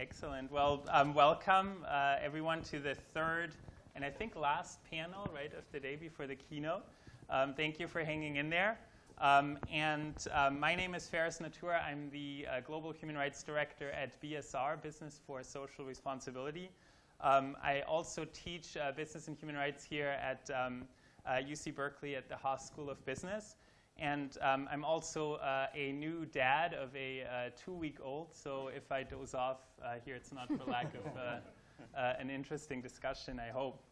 Excellent. Well, welcome everyone to the third and I think last panel, right, of the day before the keynote. Thank you for hanging in there. My name is Faris Natura. I'm the Global Human Rights Director at BSR, Business for Social Responsibility. I also teach business and human rights here at UC Berkeley at the Haas School of Business. And I'm also a new dad of a 2-week-old, so if I doze off here, it's not for lack of an interesting discussion, I hope.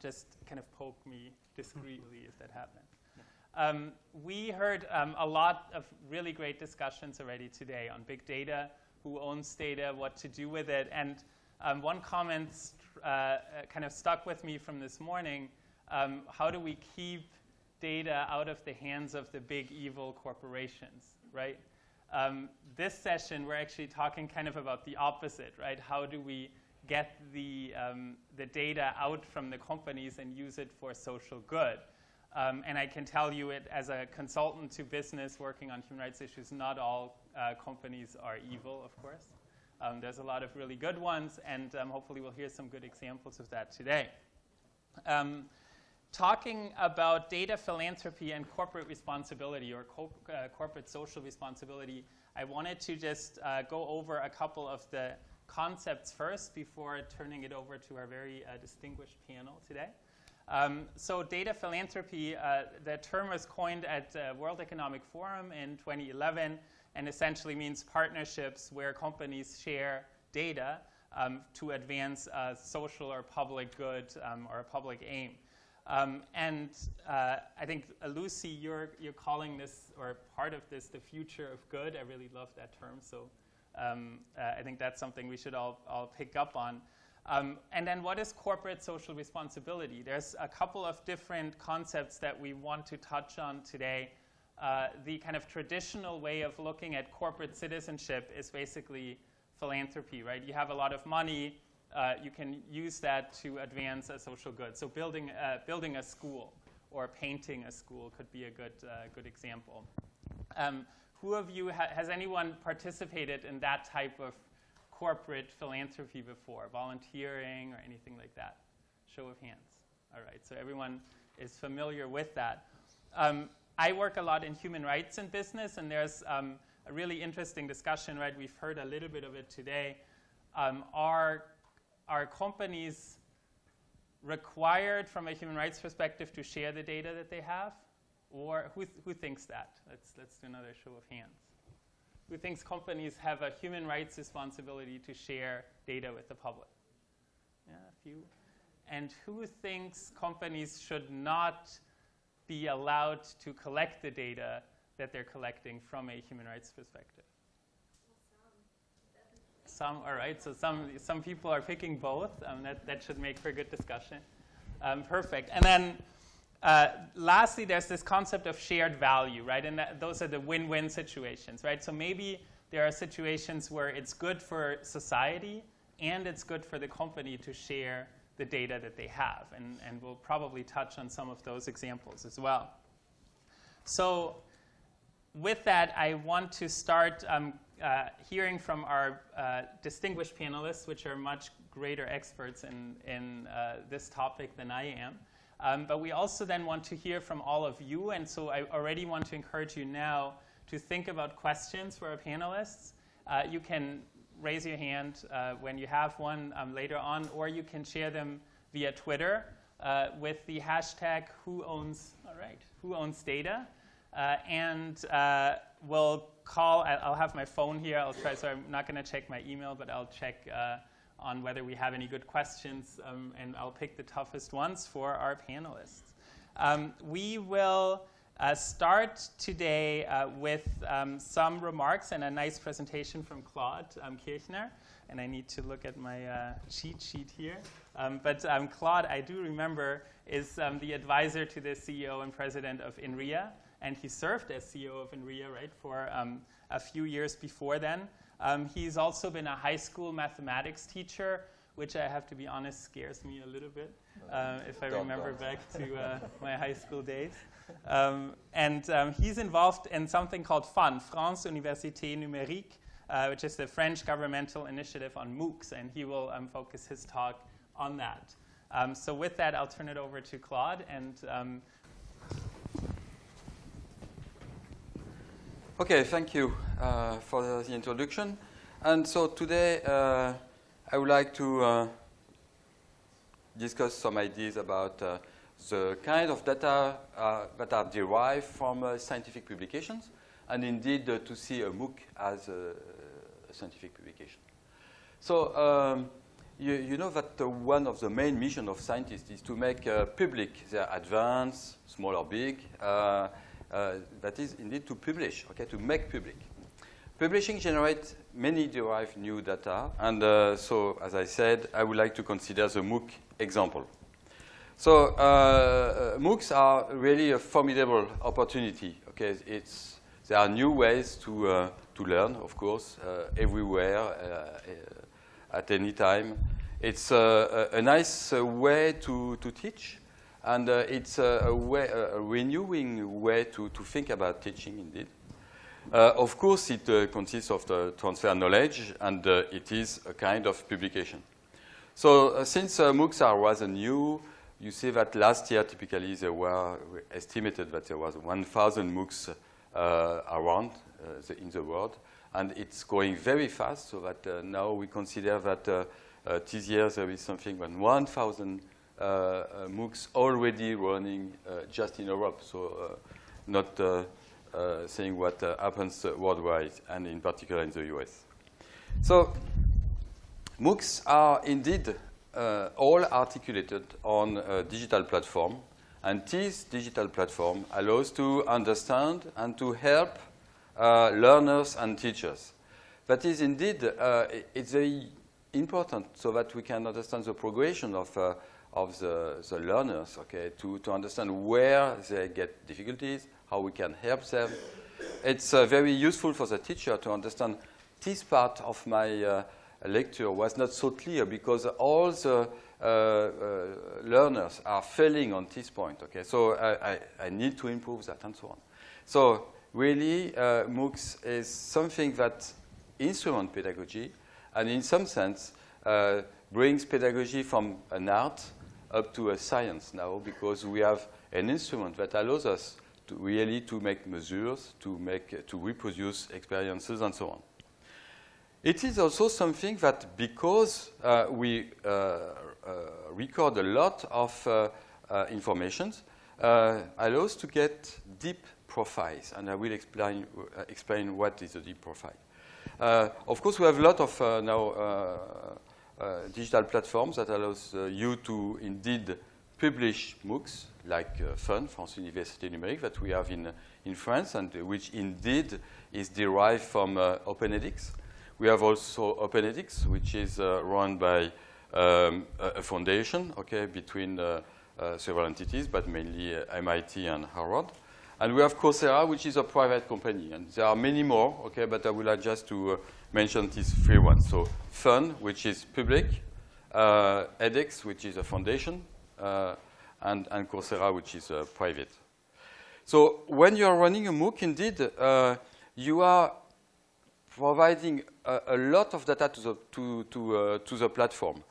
Just kind of poke me discreetly if that happens. We heard a lot of really great discussions already today on big data, who owns data, what to do with it. And one comment kind of stuck with me from this morning. How do we keep data out of the hands of the big evil corporations, right? This session, we're actually talking kind of about the opposite, right? How do we get the data out from the companies and use it for social good? And I can tell you it as a consultant to business working on human rights issues, not all companies are evil, of course. There's a lot of really good ones, and hopefully we'll hear some good examples of that today. Talking about data philanthropy and corporate responsibility or corporate social responsibility, I wanted to just go over a couple of the concepts first before turning it over to our very distinguished panel today. So data philanthropy, the term was coined at the World Economic Forum in 2011 and essentially means partnerships where companies share data to advance a social or public good or a public aim. I think, Lucy, you're calling this, or part of this, the future of good. I really love that term, so I think that's something we should all pick up on. And then what is corporate social responsibility? There's a couple of different concepts that we want to touch on today. The kind of traditional way of looking at corporate citizenship is basically philanthropy, right? You have a lot of money. You can use that to advance a social good. So building a school or painting a school could be a good example. Who of you has anyone participated in that type of corporate philanthropy before, volunteering or anything like that? Show of hands. All right, so everyone is familiar with that. I work a lot in human rights and business, and there's a really interesting discussion, right? We've heard a little bit of it today. Are companies required from a human rights perspective to share the data that they have? Or who thinks that? Let's do another show of hands. Who thinks companies have a human rights responsibility to share data with the public? Yeah, a few. And who thinks companies should not be allowed to collect the data that they're collecting from a human rights perspective? Some, all right, so some people are picking both. That should make for a good discussion. Perfect. And then lastly, there's this concept of shared value, right? And those are the win-win situations, right? So maybe there are situations where it's good for society and it's good for the company to share the data that they have. And we'll probably touch on some of those examples as well. So with that, I want to start hearing from our distinguished panelists, which are much greater experts in this topic than I am. But we also then want to hear from all of you. And so I already want to encourage you now to think about questions for our panelists. You can raise your hand when you have one later on, or you can share them via Twitter with the hashtag #WhoOwnsData. And we'll call. I'll have my phone here. I'll try. So I'm not going to check my email, but I'll check on whether we have any good questions, and I'll pick the toughest ones for our panelists. We will start today with some remarks and a nice presentation from Claude Kirchner. And I need to look at my cheat sheet here. But Claude, I do remember, is the advisor to the CEO and president of INRIA. And he served as CEO of INRIA, right, for a few years before then. He's also been a high school mathematics teacher, which I have to be honest scares me a little bit if I remember back to my high school days. And he's involved in something called FUN, France Université Numérique, which is the French governmental initiative on MOOCs, and he will focus his talk on that. So with that, I'll turn it over to Claude. And okay, thank you for the introduction. And so today, I would like to discuss some ideas about the kind of data that are derived from scientific publications, and indeed to see a MOOC as a scientific publication. So you know that one of the main missions of scientists is to make public their advance, small or big, that is indeed to publish, okay, to make public. Publishing generates many derived new data, and so, as I said, I would like to consider the MOOC example. So MOOCs are really a formidable opportunity. Okay, there are new ways to learn, of course, everywhere, at any time. It's a nice way to teach, and it's a renewing way to think about teaching, indeed. Of course, it consists of the transfer knowledge, and it is a kind of publication. So since MOOCs are rather new, you see that last year, typically, there were estimated that there was 1,000 MOOCs around in the world, and it's growing very fast, so that now we consider that this year there is something like 1,000 MOOCs already running just in Europe, so not saying what happens worldwide, and in particular in the US. So MOOCs are indeed all articulated on a digital platform, and this digital platform allows to understand and to help learners and teachers. That is indeed, it's very important so that we can understand the progression of the learners, okay, to understand where they get difficulties, how we can help them. It's very useful for the teacher to understand this part of my lecture was not so clear because all the learners are failing on this point. Okay, so I need to improve that and so on. So really, MOOCs is something that instruments pedagogy, and in some sense brings pedagogy from an art up to a science now, because we have an instrument that allows us to really to make measures, to reproduce experiences, and so on. It is also something that, because we record a lot of information, allows to get deep profiles, and I will explain what is a deep profile. Of course, we have a lot of now digital platforms that allows you to indeed publish MOOCs, like FUN, France Université Numérique, that we have in France, and which indeed is derived from OpenEdX. We have also OpenEdX, which is run by a foundation, okay, between several entities, but mainly MIT and Harvard. And we have Coursera, which is a private company. And there are many more, okay, but I would like just to mention these three ones. So FUN, which is public, edX, which is a foundation, and Coursera, which is private. So when you are running a MOOC, indeed, you are providing a lot of data to the platform,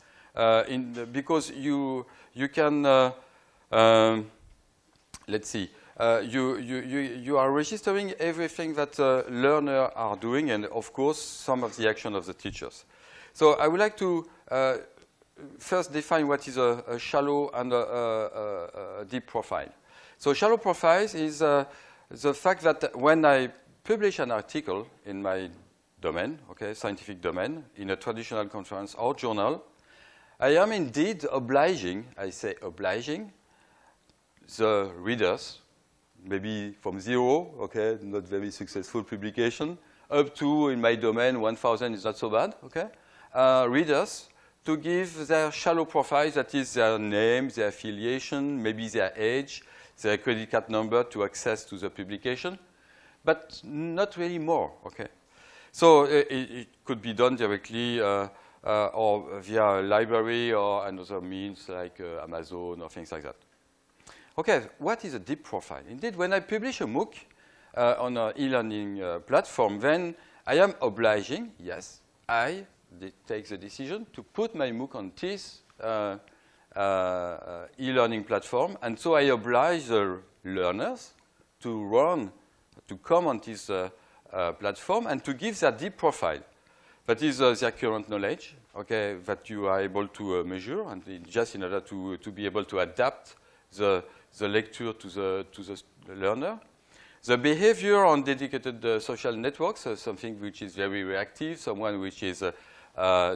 because you can let's see, you are registering everything that learners are doing, and of course some of the action of the teachers. So I would like to first define what is a shallow and a deep profile. So shallow profiles is the fact that when I publish an article in my domain, okay, scientific domain, in a traditional conference or journal, I am indeed obliging, I say obliging, the readers, maybe from zero, okay, not very successful publication, up to, in my domain, 1,000 is not so bad, okay, readers to give their shallow profile, that is their name, their affiliation, maybe their age, their credit card number to access to the publication, but not really more, okay. So it could be done directly or via a library or another means like Amazon or things like that. Okay, what is a deep profile? Indeed, when I publish a MOOC on an e-learning platform, then I am obliging, yes, I take the decision to put my MOOC on this e-learning platform, and so I oblige the learners to come on this platform and to give their deep profile. That is their current knowledge, okay, that you are able to measure, and just in order to be able to adapt the lecture to the learner. The behavior on dedicated social networks, something which is very reactive, someone which is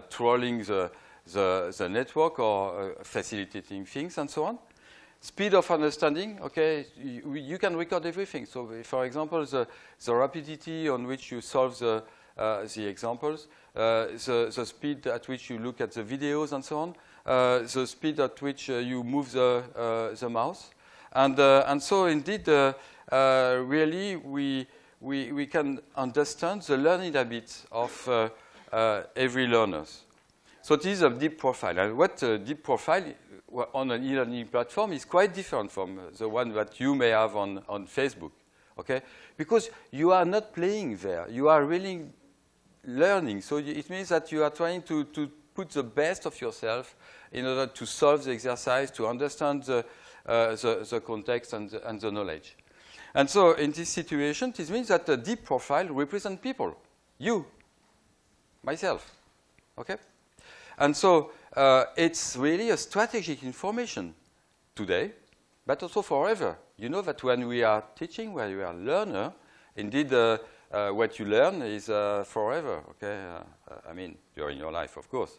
trolling the network or facilitating things and so on. Speed of understanding, okay, you can record everything. So, for example, the rapidity on which you solve the examples, the speed at which you look at the videos and so on, the speed at which you move the mouse. And so, indeed, really, we can understand the learning habits of every learner. So this is a deep profile. And what deep profile on an e-learning platform is quite different from the one that you may have on Facebook, okay? Because you are not playing there. You are really learning. So it means that you are trying to put the best of yourself in order to solve the exercise, to understand the context and the knowledge. And so in this situation, this means that the deep profile represents people, you, myself, okay? And so it's really a strategic information today, but also forever. You know that when we are teaching, when we are a learner, indeed what you learn is forever, okay? I mean, during your life, of course.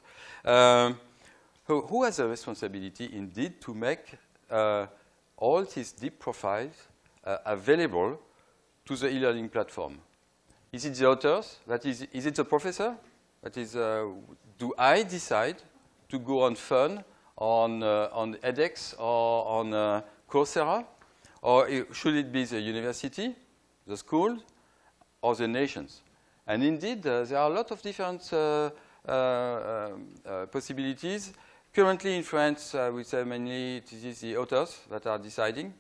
Who has a responsibility, indeed, to make all these deep profiles available to the e-learning platform? Is it the authors? That is it the professor? That is, do I decide to go on Fun, on edX, or on Coursera? Or should it be the university, the school, or the nations? And indeed, there are a lot of different possibilities. Currently in France, I would say mainly it is the authors that are deciding.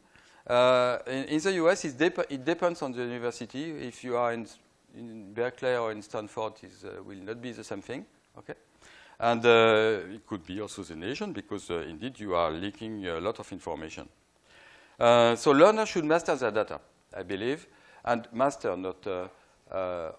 In the US, it depends on the university. If you are in Berkeley or in Stanford, it will not be the same thing. Okay? And it could be also the nation, because indeed you are leaking a lot of information. So learners should master their data, I believe, and master, not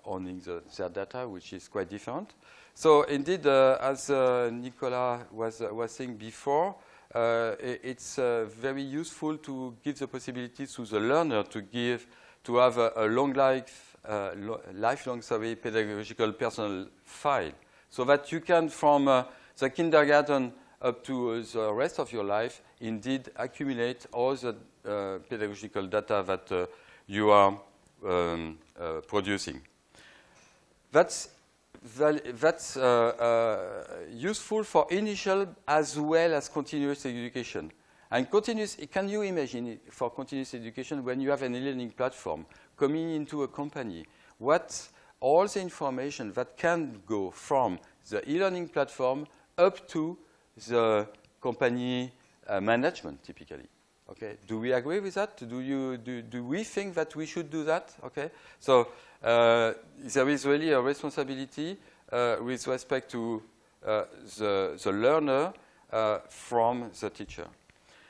owning their data, which is quite different. So indeed, as Nicolas was saying before, it's very useful to give the possibility to the learner to have a lifelong pedagogical personal file, so that you can, from the kindergarten up to the rest of your life, indeed accumulate all the pedagogical data that you are producing. That's useful for initial as well as continuous education. And can you imagine for continuous education, when you have an e-learning platform coming into a company, what all the information that can go from the e-learning platform up to the company management, typically? Okay, do we agree with that? Do we think that we should do that? Okay, so there is really a responsibility with respect to the learner from the teacher.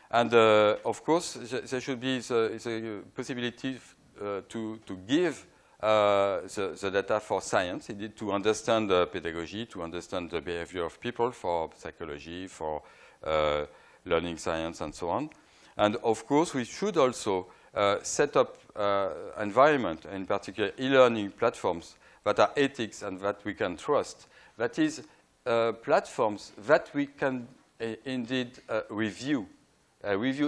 And of course, there should be the possibility to give the data for science, indeed, to understand pedagogy, to understand the behavior of people, for psychology, for learning science, and so on. And of course, we should also set up environment, in particular e-learning platforms that are ethics and that we can trust. That is, platforms that we can indeed review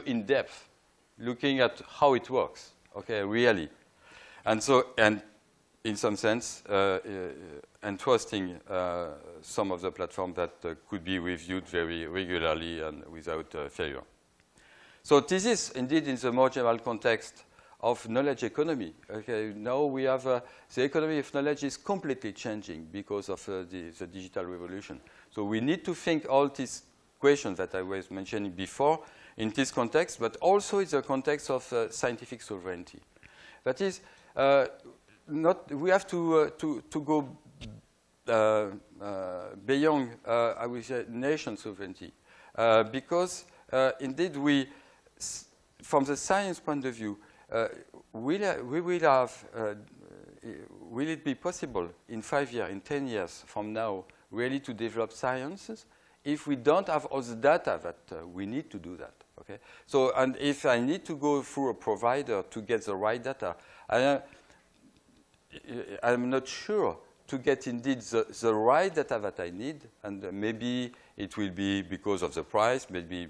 in depth, looking at how it works, okay, really. And so, and in some sense, entrusting some of the platforms that could be reviewed very regularly and without failure. So this is indeed in the more general context of knowledge economy. Okay, now we have the economy of knowledge is completely changing because of the digital revolution. So we need to think all these questions that I was mentioning before in this context, but also in the context of scientific sovereignty. That is, we have to go beyond, I would say, nation sovereignty, because indeed from the science point of view, will it be possible in 5 years, in 10 years from now, really to develop sciences if we don't have all the data that we need to do that? Okay. So, and if I need to go through a provider to get the right data, I'm not sure to get indeed the right data that I need, and maybe it will be because of the price, maybe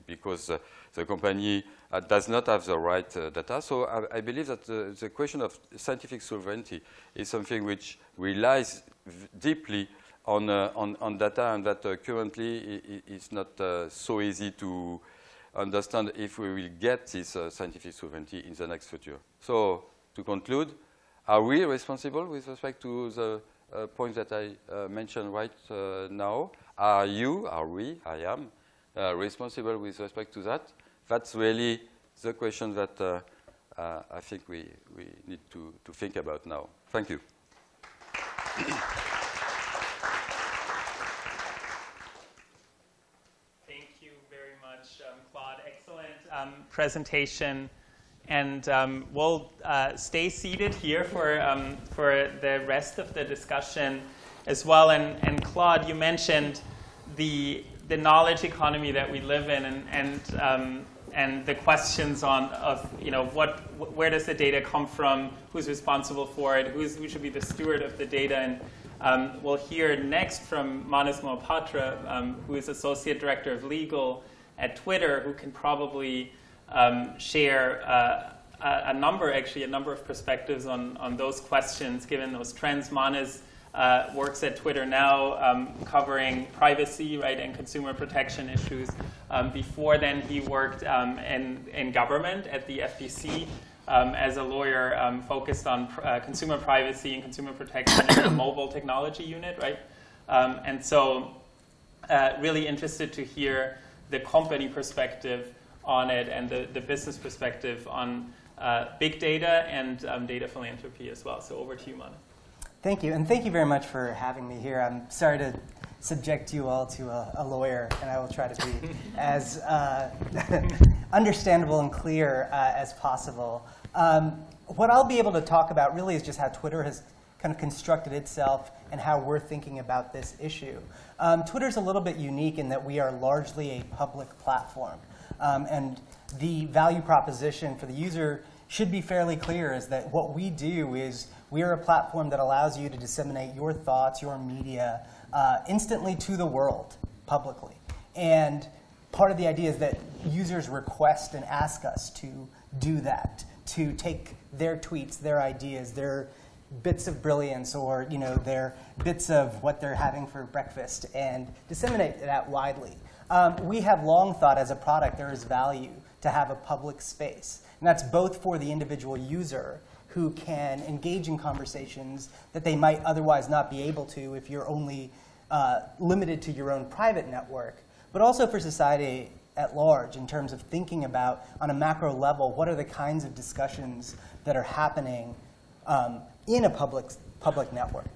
because the company does not have the right data. So I believe that the question of scientific sovereignty is something which relies deeply on data, and that currently is not so easy to understand if we will get this scientific sovereignty in the next future. So to conclude, are we responsible with respect to the points that I mentioned right now? Are we, I am, responsible with respect to that? That's really the question that I think we need to think about now. Thank you. Thank you very much, Claude. Excellent presentation. And we'll stay seated here for the rest of the discussion as well. And Claude, you mentioned the knowledge economy that we live in, and the questions of where does the data come from, who's responsible for it, who should be the steward of the data. And we'll hear next from Manas Mohapatra, who is Associate Director of Legal at Twitter, who can probably share a number of perspectives on those questions, given those trends. Manas works at Twitter now, covering privacy, right, and consumer protection issues. Before then, he worked in government at the FTC as a lawyer, focused on consumer privacy and consumer protection in the mobile technology unit, right? And so, really interested to hear the company perspective on it and the business perspective on big data and data philanthropy as well. So over to you, Manas. Thank you, and thank you very much for having me here. I'm sorry to subject you all to a lawyer, and I will try to be as understandable and clear as possible. What I'll be able to talk about really is just how Twitter has kind of constructed itself and how we're thinking about this issue. Twitter's a little bit unique in that we are largely a public platform. And the value proposition for the user should be fairly clear, is that what we do is we are a platform that allows you to disseminate your thoughts, your media, instantly to the world, publicly. And part of the idea is that users request and ask us to do that, to take their tweets, their ideas, their bits of brilliance, or their bits of what they're having for breakfast, and disseminate that widely. We have long thought as a product there is value to have a public space. And that's both for the individual user, who can engage in conversations that they might otherwise not be able to if you're only limited to your own private network, but also for society at large in terms of thinking about, on a macro level, what are the kinds of discussions that are happening in a public network.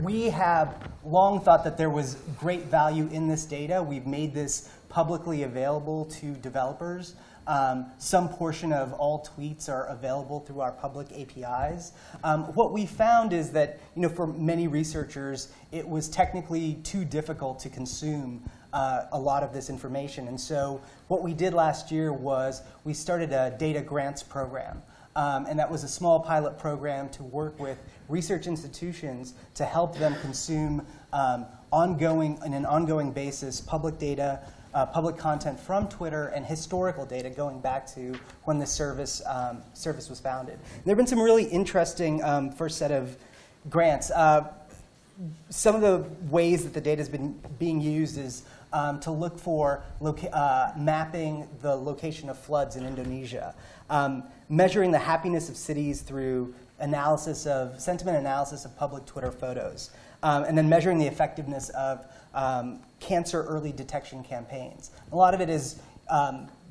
We have long thought that there was great value in this data. We've made this publicly available to developers. Some portion of all tweets are available through our public APIs. What we found is that, for many researchers, it was technically too difficult to consume a lot of this information. And so what we did last year was we started a data grants program. And that was a small pilot program to work with research institutions to help them consume on an ongoing basis public data, public content from Twitter, and historical data going back to when the service was founded. There have been some really interesting first set of grants. Some of the ways that the data has been being used is to look for mapping the location of floods in Indonesia, measuring the happiness of cities through sentiment analysis of public Twitter photos, and then measuring the effectiveness of cancer early detection campaigns. A lot of it is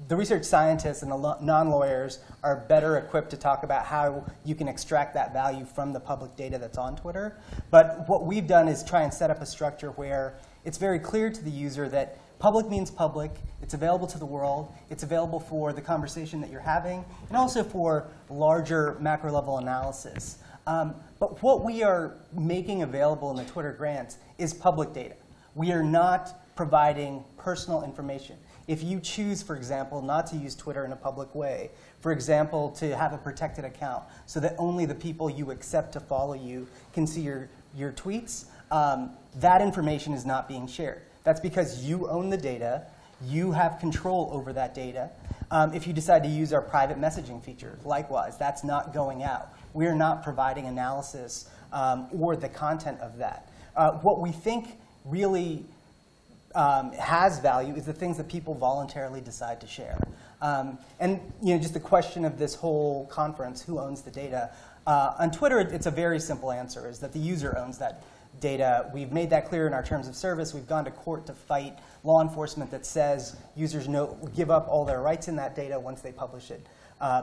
the research scientists and the non-lawyers are better equipped to talk about how you can extract that value from the public data that's on Twitter. But what we've done is try and set up a structure where it's very clear to the user that public means public, it's available to the world, it's available for the conversation that you're having, and also for larger macro-level analysis. But what we are making available in the Twitter grants is public data. We are not providing personal information. If you choose, for example, not to use Twitter in a public way, for example, to have a protected account so that only the people you accept to follow you can see your tweets, that information is not being shared. That's because you own the data. You have control over that data. If you decide to use our private messaging feature, likewise, that's not going out. We are not providing analysis or the content of that. What we think really has value is the things that people voluntarily decide to share. And just the question of this whole conference, who owns the data? On Twitter, it's a very simple answer, is that the user owns that data. We've made that clear in our terms of service. We've gone to court to fight law enforcement that says users give up all their rights in that data once they publish it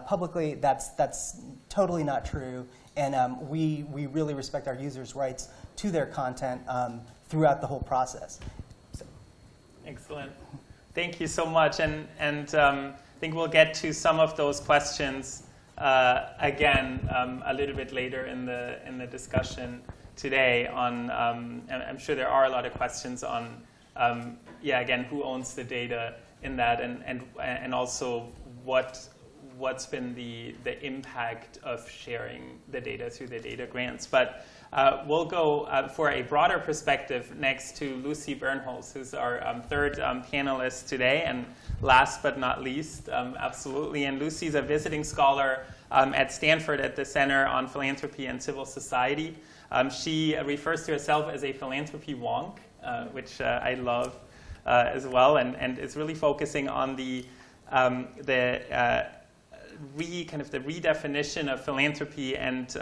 publicly. That's totally not true. And we really respect our users' rights to their content throughout the whole process. Excellent. Thank you so much. And I think we'll get to some of those questions again a little bit later in the discussion today. On I'm sure there are a lot of questions on again, who owns the data in that, and also what's been the impact of sharing the data through the data grants. But we'll go for a broader perspective next to Lucy Bernholz, who's our third panelist today, and last but not least, absolutely. And Lucy's a visiting scholar at Stanford at the Center on Philanthropy and Civil Society. She refers to herself as a philanthropy wonk, which I love as well, and is really focusing on the redefinition of philanthropy and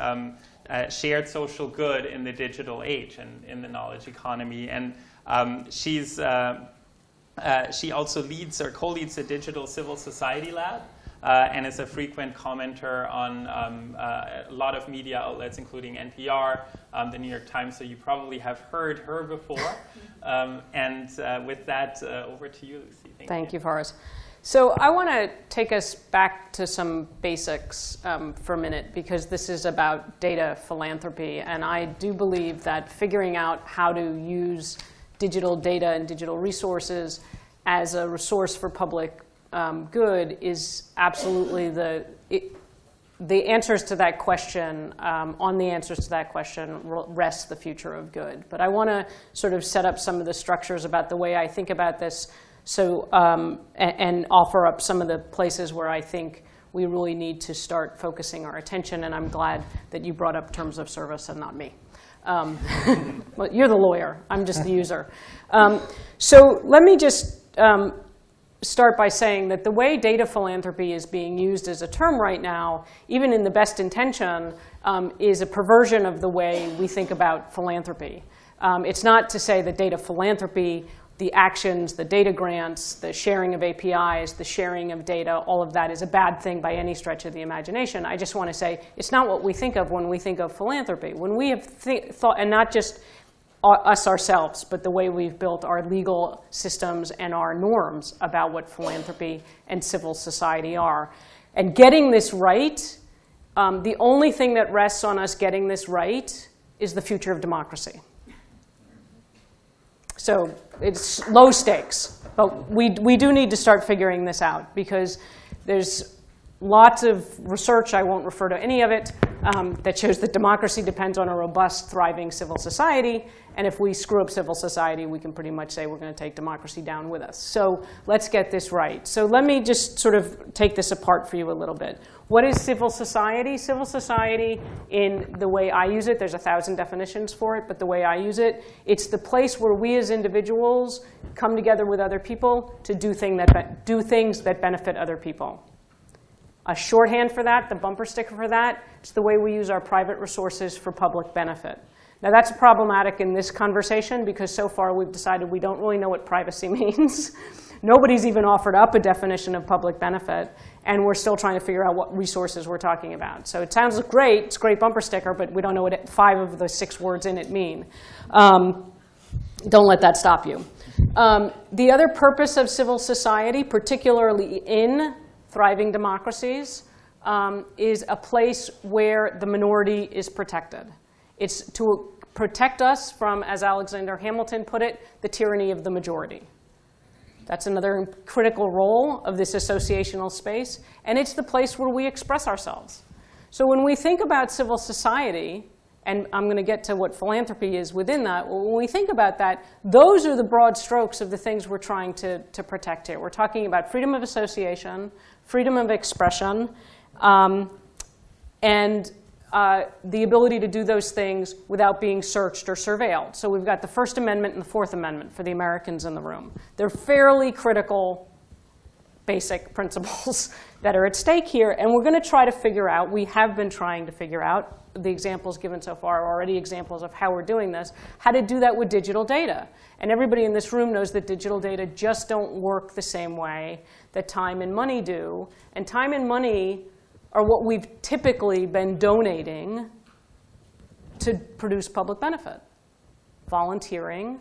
shared social good in the digital age and in the knowledge economy. And she also leads or co-leads the Digital Civil Society Lab and is a frequent commenter on a lot of media outlets, including NPR, the New York Times, so you probably have heard her before. And with that, over to you, Lucy. Thank you, Forrest. So I want to take us back to some basics for a minute, because this is about data philanthropy. And I do believe that figuring out how to use digital data and digital resources as a resource for public good is absolutely the answers to that question. On the answers to that question rests the future of good. But I want to sort of set up some of the structures about the way I think about this. So, and offer up some of the places where I think we really need to start focusing our attention. And I'm glad that you brought up terms of service and not me. Well, you're the lawyer. I'm just the user. So let me just start by saying that the way data philanthropy is being used as a term right now, even in the best intention, is a perversion of the way we think about philanthropy. It's not to say that data philanthropy, the actions, the data grants, the sharing of APIs, the sharing of data, all of that is a bad thing by any stretch of the imagination. I just want to say it's not what we think of when we think of philanthropy. When we have thought, and not just us ourselves, but the way we've built our legal systems and our norms about what philanthropy and civil society are. And getting this right, the only thing that rests on us getting this right is the future of democracy. So it's low stakes, but we do need to start figuring this out, because there's lots of research, I won't refer to any of it, that shows that democracy depends on a robust, thriving civil society. And if we screw up civil society, we can pretty much say we're going to take democracy down with us. So let's get this right. So let me just sort of take this apart for you a little bit. What is civil society? Civil society, in the way I use it, there's 1,000 definitions for it, but the way I use it, it's the place where we as individuals come together with other people to do things that benefit other people. A shorthand for that, the bumper sticker for that, it's the way we use our private resources for public benefit. Now, that's problematic in this conversation because so far we've decided we don't really know what privacy means. Nobody's even offered up a definition of public benefit, and we're still trying to figure out what resources we're talking about. So it sounds great, it's a great bumper sticker, but we don't know what 5 of the 6 words in it mean. Don't let that stop you. The other purpose of civil society, particularly in thriving democracies, is a place where the minority is protected. It's to protect us from, as Alexander Hamilton put it, the tyranny of the majority. That's another critical role of this associational space. And it's the place where we express ourselves. So when we think about civil society, and I'm going to get to what philanthropy is within that, when we think about that, those are the broad strokes of the things we're trying to protect here. We're talking about freedom of association, freedom of expression, and the ability to do those things without being searched or surveilled. So we've got the First Amendment and the Fourth Amendment for the Americans in the room. They're fairly critical, basic principles that are at stake here. And we're going to try to figure out, we have been trying to figure out, the examples given so far are already examples of how we're doing this, how to do that with digital data. And everybody in this room knows that digital data just don't work the same way that time and money do. And time and money are what we've typically been donating to produce public benefit. Volunteering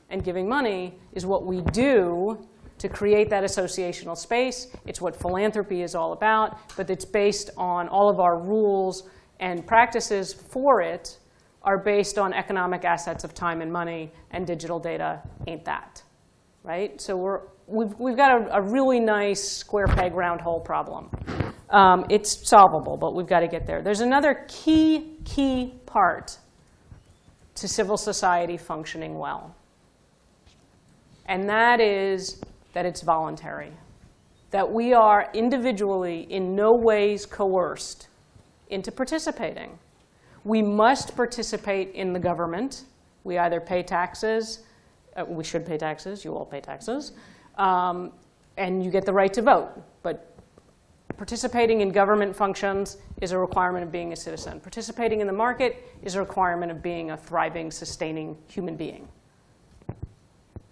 and giving money is what we do to create that associational space. It's what philanthropy is all about, but it's based on all of our rules and practices for it are based on economic assets of time and money, and digital data ain't that, right? So we've got a really nice square peg round hole problem. It's solvable, but we've got to get there. There's another key part to civil society functioning well. And that is that it's voluntary. That we are individually in no ways coerced into participating. We must participate in the government. We either pay taxes. We should pay taxes. You all pay taxes. And you get the right to vote. But participating in government functions is a requirement of being a citizen. Participating in the market is a requirement of being a thriving, sustaining human being.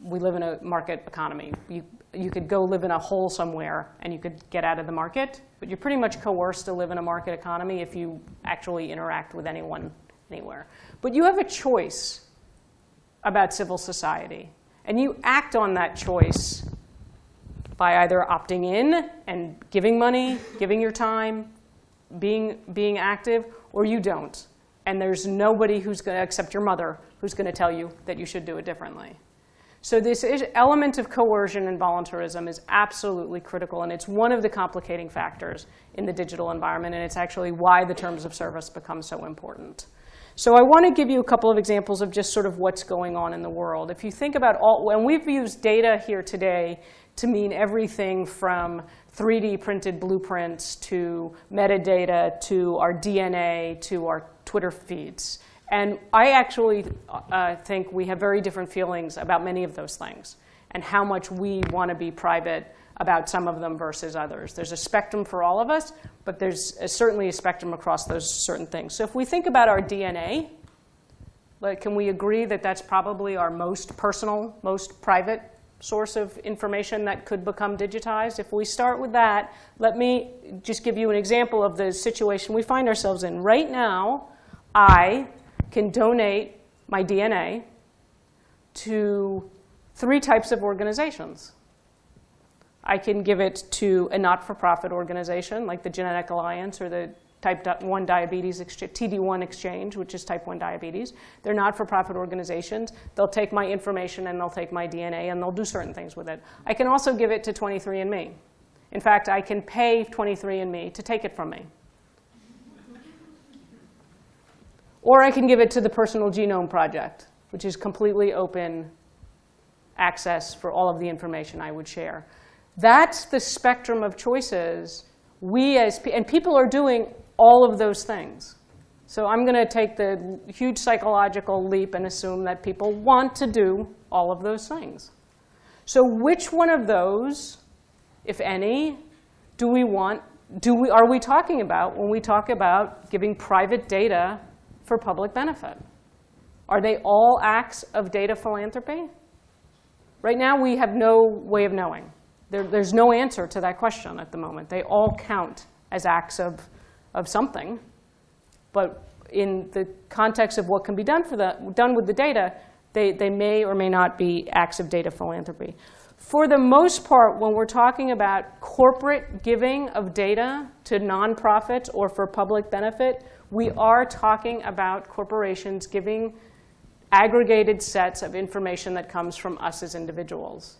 We live in a market economy. You could go live in a hole somewhere, and you could get out of the market. But you're pretty much coerced to live in a market economy if you actually interact with anyone anywhere. But you have a choice about civil society. And you act on that choice by either opting in and giving money, giving your time, being active, or you don't. And there's nobody who's going to, except your mother, who's going to tell you that you should do it differently. So this element of coercion and voluntarism is absolutely critical, and it's one of the complicating factors in the digital environment, and it's actually why the terms of service become so important. So I want to give you a couple of examples of just sort of what's going on in the world. If you think about and we've used data here today to mean everything from 3D printed blueprints to metadata to our DNA to our Twitter feeds. And I actually think we have very different feelings about many of those things and how much we want to be private about some of them versus others. There's a spectrum for all of us, but there's certainly a spectrum across those certain things. So if we think about our DNA, can we agree that that's probably our most personal, most private source of information that could become digitized? If we start with that, let me just give you an example of the situation we find ourselves in. Right now, I can donate my DNA to 3 types of organizations. I can give it to a not-for-profit organization like the Genetic Alliance or the Type 1 Diabetes TD1 Exchange, which is type 1 diabetes. They're not-for-profit organizations. They'll take my information and they'll take my DNA and they'll do certain things with it. I can also give it to 23andMe. In fact, I can pay 23andMe to take it from me. Or I can give it to the Personal Genome Project, which is completely open access for all of the information I would share. That's the spectrum of choices and people are doing all of those things. So I'm going to take the huge psychological leap and assume that people want to do all of those things. So which one of those, if any, are we talking about when we talk about giving private data for public benefit? Are they all acts of data philanthropy? Right now, we have no way of knowing. There's no answer to that question at the moment. They all count as acts of something. But in the context of what can be done with the data, they may or may not be acts of data philanthropy. For the most part, when we're talking about corporate giving of data to nonprofits or for public benefit, we are talking about corporations giving aggregated sets of information that comes from us as individuals.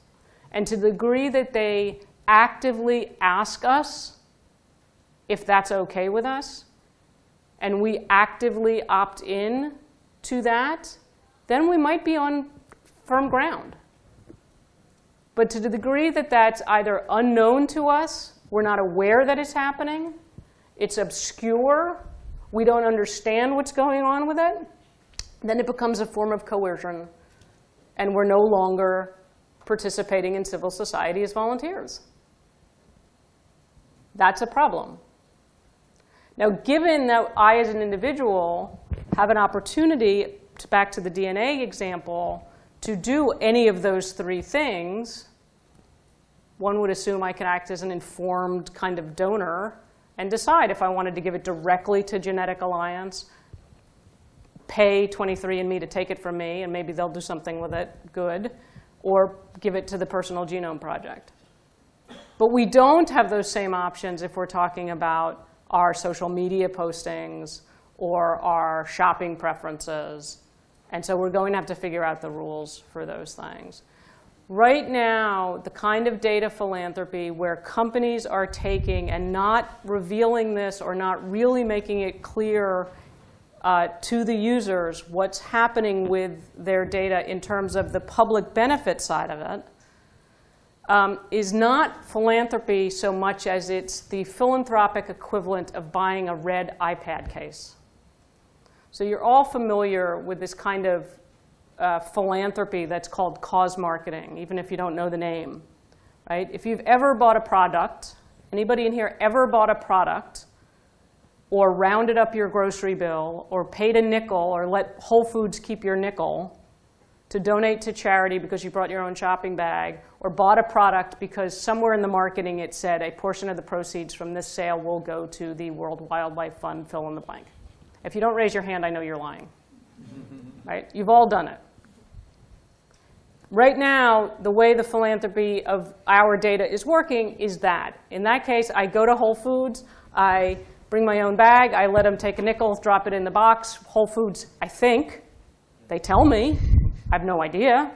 And to the degree that they actively ask us if that's OK with us, and we actively opt in to that, then we might be on firm ground. But to the degree that that's either unknown to us, we're not aware that it's happening, it's obscure, we don't understand what's going on with it, then it becomes a form of coercion, and we're no longer participating in civil society as volunteers. That's a problem. Now, given that I, as an individual, have an opportunity, back to the DNA example, to do any of those three things, one would assume I can act as an informed kind of donor and decide if I wanted to give it directly to Genetic Alliance, pay 23andMe to take it from me, and maybe they'll do something with it good, or give it to the Personal Genome Project. But we don't have those same options if we're talking about our social media postings or our shopping preferences. And so we're going to have to figure out the rules for those things. Right now, the kind of data philanthropy where companies are taking and not revealing this or not really making it clear to the users what's happening with their data in terms of the public benefit side of it, is not philanthropy so much as it's the philanthropic equivalent of buying a red iPad case. So you're all familiar with this kind of philanthropy that's called cause marketing, even if you don't know the name, right? If you've ever bought a product, anybody in here ever bought a product or rounded up your grocery bill or paid a nickel or let Whole Foods keep your nickel to donate to charity because you brought your own shopping bag, or bought a product because somewhere in the marketing it said a portion of the proceeds from this sale will go to the World Wildlife Fund, fill in the blank. If you don't raise your hand, I know you're lying. Right? You've all done it. Right now, the way the philanthropy of our data is working is that. In that case, I go to Whole Foods, I bring my own bag, I let them take a nickel, drop it in the box. Whole Foods, I think, they tell me, I have no idea,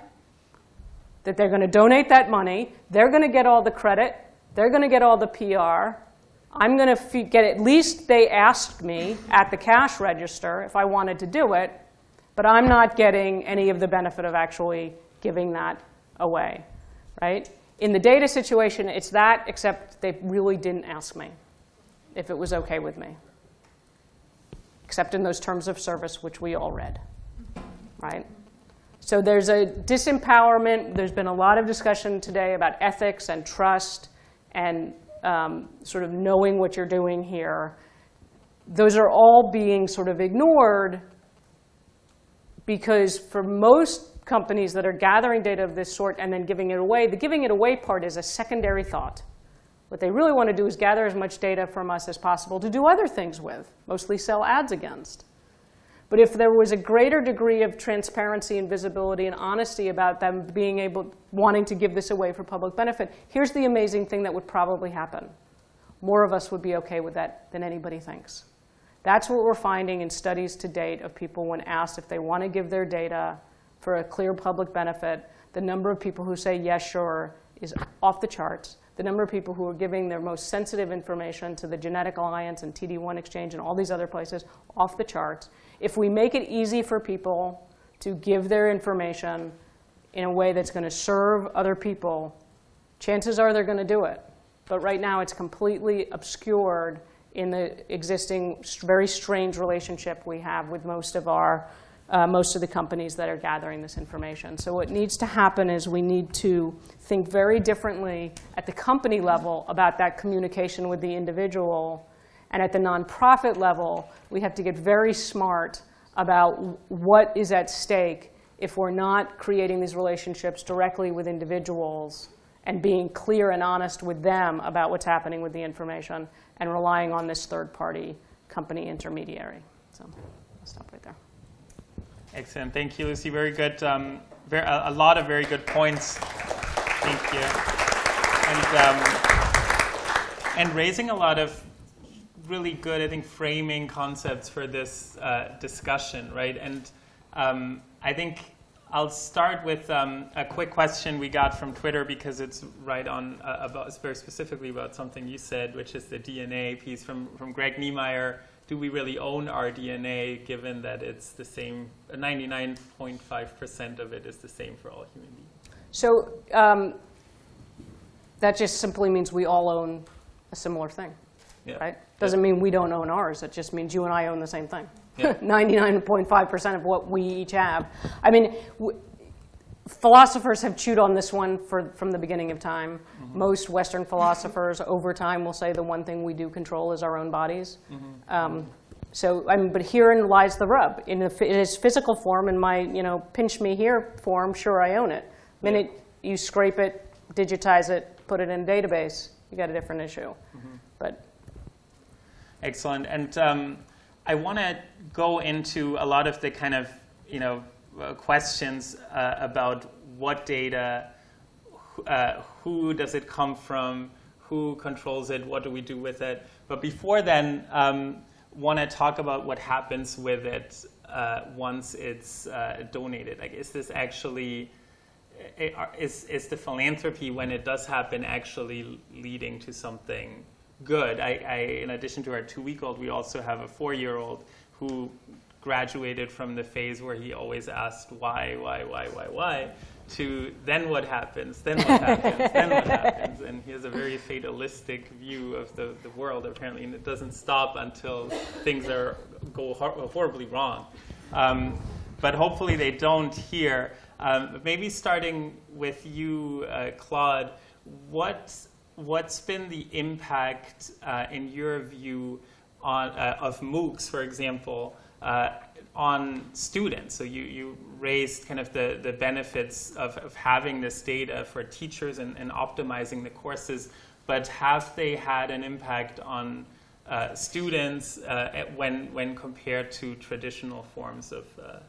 that they're going to donate that money. They're going to get all the credit. They're going to get all the PR. I'm going to get, at least they asked me at the cash register if I wanted to do it, but I'm not getting any of the benefit of actually giving that away, right? In the data situation, it's that, except they really didn't ask me if it was OK with me, except in those terms of service, which we all read, right? So there's a disempowerment. There's been a lot of discussion today about ethics and trust and sort of knowing what you're doing here. Those are all being sort of ignored because for most companies that are gathering data of this sort and then giving it away, the giving it away part is a secondary thought. What they really want to do is gather as much data from us as possible to do other things with, mostly sell ads against. But if there was a greater degree of transparency and visibility and honesty about them being able, wanting to give this away for public benefit, here's the amazing thing that would probably happen. More of us would be OK with that than anybody thinks. That's what we're finding in studies to date of people when asked if they want to give their data for a clear public benefit. The number of people who say, yes, sure, is off the charts. The number of people who are giving their most sensitive information to the Genetic Alliance and TD1 Exchange and all these other places, off the charts. If we make it easy for people to give their information in a way that's going to serve other people, chances are they're going to do it. But right now, it's completely obscured in the existing very strange relationship we have with most of the companies that are gathering this information. So what needs to happen is we need to think very differently at the company level about that communication with the individual. And at the nonprofit level, we have to get very smart about what is at stake if we're not creating these relationships directly with individuals and being clear and honest with them about what's happening with the information and relying on this third-party company intermediary. So I'll stop right there. Excellent. Thank you, Lucy. Very good. A lot of very good points. Thank you. And raising a lot of really good, I think, framing concepts for this discussion, right? And I think I'll start with a quick question we got from Twitter because it's right on, it's very specifically about something you said, which is the DNA piece from Greg Niemeyer. Do we really own our DNA, given that it's the same, 99.5% of it is the same for all human beings? So that just simply means we all own a similar thing, right? Doesn't mean we don't own ours. It just means you and I own the same thing. 99.5% of what we each have. I mean, philosophers have chewed on this one from the beginning of time. Mm-hmm. Most Western philosophers over time will say the one thing we do control is our own bodies. Mm-hmm. So, I mean, but herein lies the rub. In its physical form, in my, pinch me here form, sure, I own it. The minute you scrape it, digitize it, put it in a database, you got a different issue. Mm-hmm. But excellent. And I want to go into a lot of the kind of, questions about what data, who does it come from, who controls it, what do we do with it. But before then, want to talk about what happens with it once it's donated. Like, is this actually, is the philanthropy, when it does happen, actually leading to something good? In addition to our 2-week-old, we also have a 4-year-old who graduated from the phase where he always asked why, to then what happens, then what happens, then what happens. And he has a very fatalistic view of the world, apparently, and it doesn't stop until things go horribly wrong. But hopefully they don't here. Maybe starting with you, Claude, what's been the impact, in your view, of MOOCs, for example, on students? So you raised kind of the benefits of having this data for teachers and optimizing the courses, but have they had an impact on students when compared to traditional forms of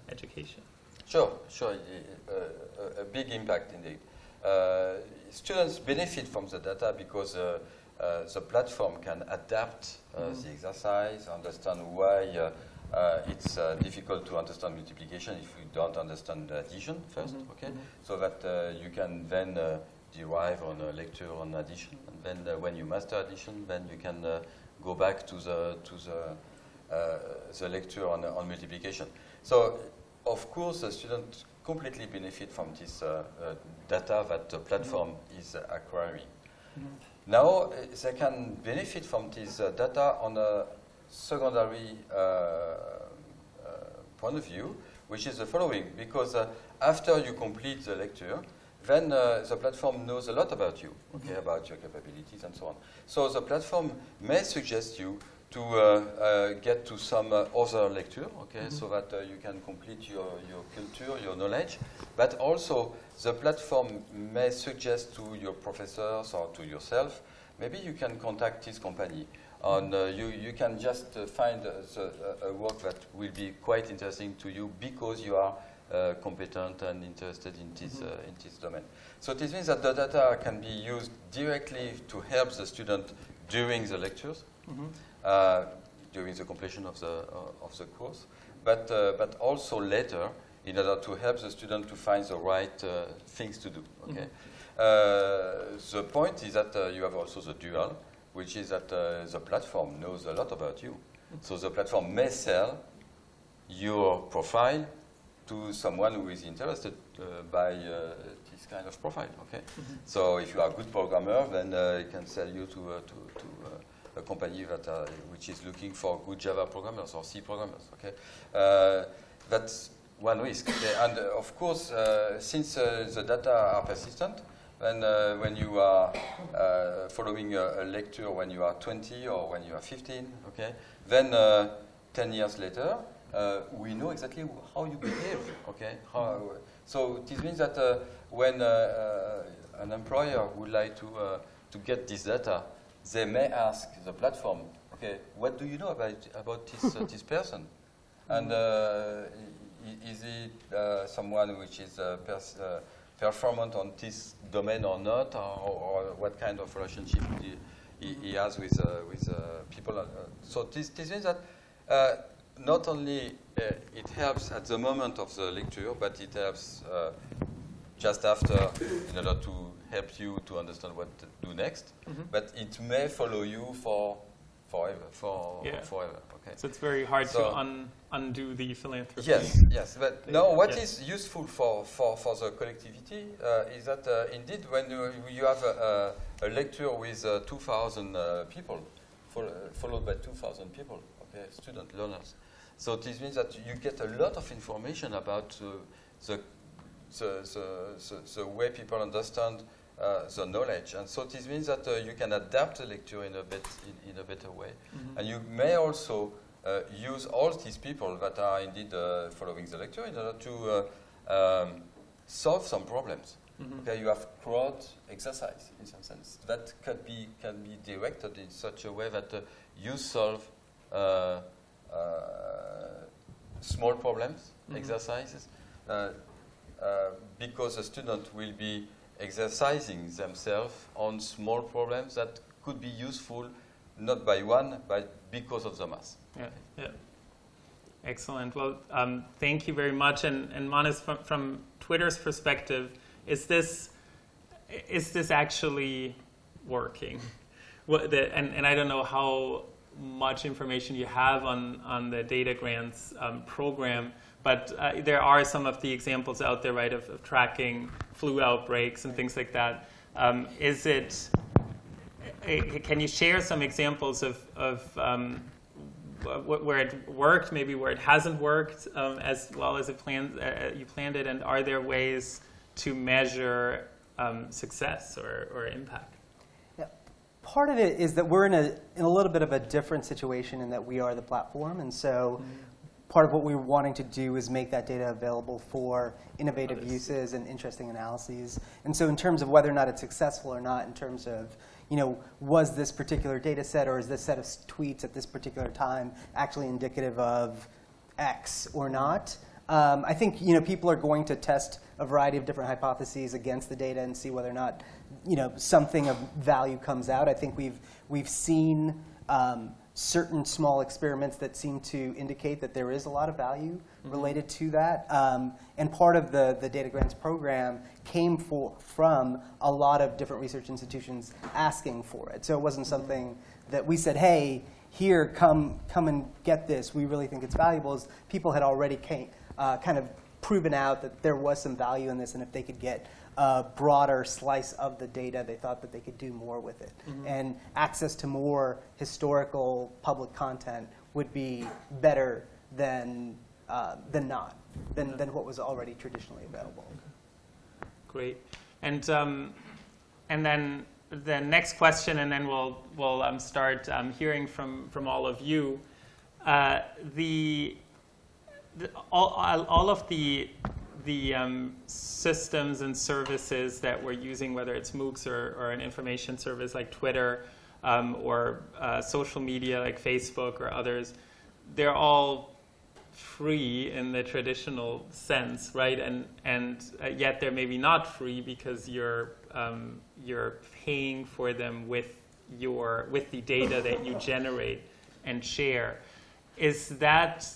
education? Sure. A big impact indeed. Students benefit from the data because the platform can adapt the exercise, understand why it's difficult to understand multiplication if you don't understand addition first, okay? So that you can then derive on a lecture on addition, and then when you master addition, then you can go back to the lecture on multiplication. So, of course, the students completely benefit from this data that the platform is acquiring. Now, they can benefit from this data on a secondary point of view, which is the following, because after you complete the lecture, then the platform knows a lot about you, okay, about your capabilities and so on. So the platform may suggest you to get to some other lecture, okay, so that you can complete your culture, your knowledge. But also, the platform may suggest to your professors or to yourself, maybe you can contact this company. You can just find a work that will be quite interesting to you because you are competent and interested in this domain. So this means that the data can be used directly to help the student during the lectures, during the completion of the course, but also later in order to help the student to find the right things to do. Okay. The point is that you have also the dual, which is that the platform knows a lot about you. So the platform may sell your profile to someone who is interested by this kind of profile. Okay. So if you are a good programmer, then it can sell you to a company that which is looking for good Java programmers or C programmers. Okay. That's one risk. Okay. And of course, since the data are persistent, and when you are following a lecture when you are 20 or when you are 15, okay, then 10 years later, we know exactly how you behave. Okay. So this means that when an employer would like to get this data, they may ask the platform, okay, what do you know about this person? And is it someone which is performant on this domain or not, or what kind of relationship he has with people? So this means that not only it helps at the moment of the lecture, but it helps just after in order to help you to understand what to do next. But it may follow you forever. Okay. So it's very hard to undo the philanthropy. Yes. But now, what is useful for the collectivity is that indeed, when you have a lecture with 2,000 people, followed by 2,000 people, okay, student learners. So this means that you get a lot of information about the way people understand the knowledge, and so this means that you can adapt the lecture in a better way, and you may also use all these people that are indeed following the lecture in order to solve some problems. Okay, you have crowd exercise in some sense that can be directed in such a way that you solve small problems, exercises, because the student will be exercising themselves on small problems that could be useful not by one, but because of the mass. Yeah. Excellent. Well, thank you very much. And Manas, from Twitter's perspective, is this actually working? And I don't know how much information you have on the data grants program, but there are some of the examples out there, right, of tracking flu outbreaks and things like that. Can you share some examples of where it worked, maybe where it hasn't worked as well as you planned it, and are there ways to measure success or impact? Part of it is that we're in a little bit of a different situation in that we are the platform, and so part of what we're wanting to do is make that data available for innovative uses and interesting analyses. And so in terms of whether or not it's successful or not, in terms of, was this particular data set or is this set of tweets at this particular time actually indicative of X or not? I think people are going to test a variety of different hypotheses against the data and see whether or not something of value comes out. I think we've seen certain small experiments that seem to indicate that there is a lot of value related to that. And part of the data grants program came from a lot of different research institutions asking for it. So it wasn't something that we said, hey, here, come and get this. We really think it's valuable. As people had already kind of proven out that there was some value in this, and if they could get a broader slice of the data, they thought that they could do more with it. And access to more historical public content would be better than what was already traditionally available. Great. And then the next question, and then we'll start hearing from all of you. All of the systems and services that we're using, whether it's MOOCs or an information service like Twitter or social media like Facebook or others, they're all free in the traditional sense, right? And yet they're maybe not free because you're paying for them with the data that you generate and share. Is that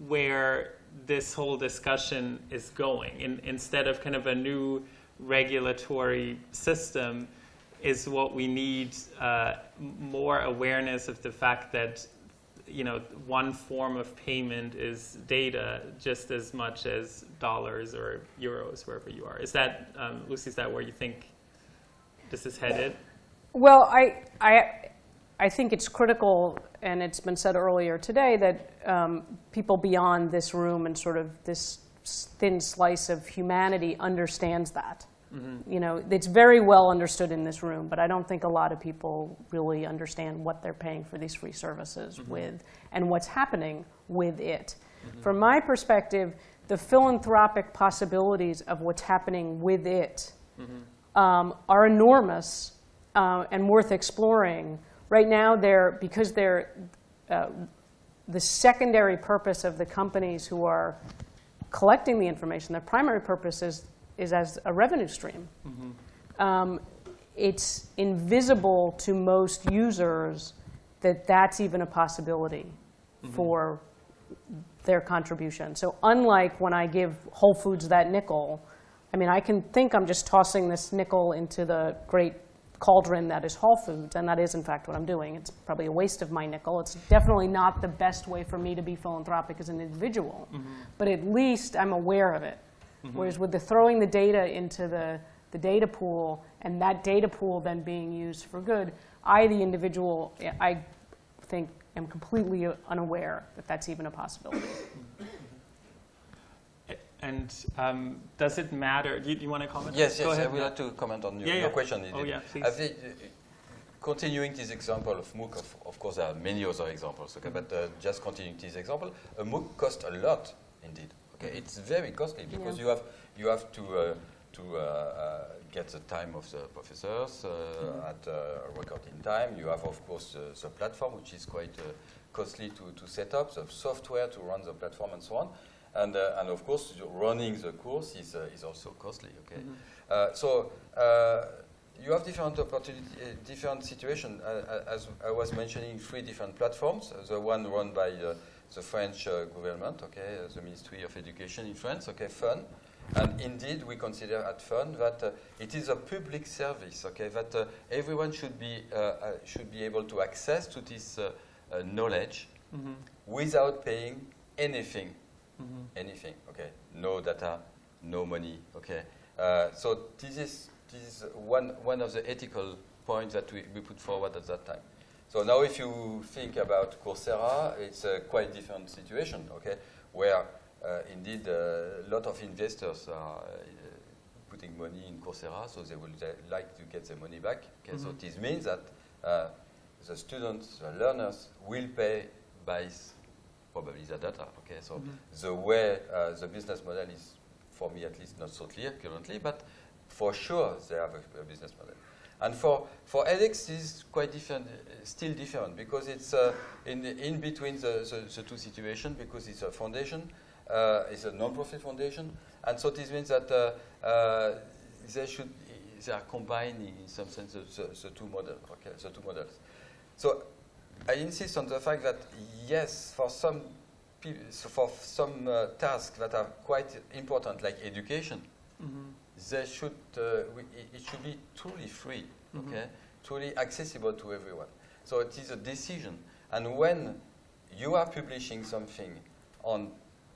where this whole discussion is going? Instead of kind of a new regulatory system, is what we need more awareness of the fact that one form of payment is data just as much as dollars or euros wherever you are. Is that, Lucy, is that where you think this is headed? Well, I think it's critical, and it's been said earlier today, that people beyond this room and sort of this thin slice of humanity understands that. You know, it's very well understood in this room, but I don't think a lot of people really understand what they're paying for these free services with and what's happening with it. From my perspective, the philanthropic possibilities of what's happening with it are enormous and worth exploring. Right now, because they're the secondary purpose of the companies who are collecting the information, their primary purpose is as a revenue stream. It's invisible to most users that that's even a possibility for their contribution. So unlike when I give Whole Foods that nickel, I mean, I can think I'm just tossing this nickel into the great cauldron that is Whole Foods, and that is, in fact, what I'm doing. It's probably a waste of my nickel. It's definitely not the best way for me to be philanthropic as an individual, but at least I'm aware of it. Whereas with the throwing the data into the data pool, and that data pool then being used for good, I, the individual, I think am completely unaware that that's even a possibility. And does it matter? Do you want to comment? Yes, Go ahead. I would like to comment on your question. Oh, yeah, please. I think, continuing this example of MOOC, of course, there are many other examples, okay, but just continuing this example, a MOOC costs a lot, indeed. Okay, it's very costly because you have to get the time of the professors at record in time. You have, of course, the platform, which is quite costly to set up, the software to run the platform, and so on. And of course, running the course is also costly. Okay, so you have different opportunity, different situations. As I was mentioning, 3 different platforms. The one run by the French government, okay, the Ministry of Education in France, okay, FUN. And indeed, we consider at FUN that it is a public service, okay, that everyone should be able to access to this knowledge without paying anything. Anything, okay. No data, no money, okay. So this is one of the ethical points that we put forward at that time. So now, if you think about Coursera, it's a quite different situation, okay, where indeed a lot of investors are putting money in Coursera, so they would like to get their money back. Okay, so this means that the students, the learners, will pay by probably the data. Okay, so the way the business model is, for me at least, not so clear currently, but for sure they have a business model. And for edX, this is quite different, still different, because it's in between the two situations, because it's a foundation, it's a non-profit foundation, and so this means that they are combining in some sense the two models. Okay, the two models. So I insist on the fact that yes, for some tasks that are quite important, like education, they should it should be truly free, okay, truly accessible to everyone. So it is a decision, and when you are publishing something on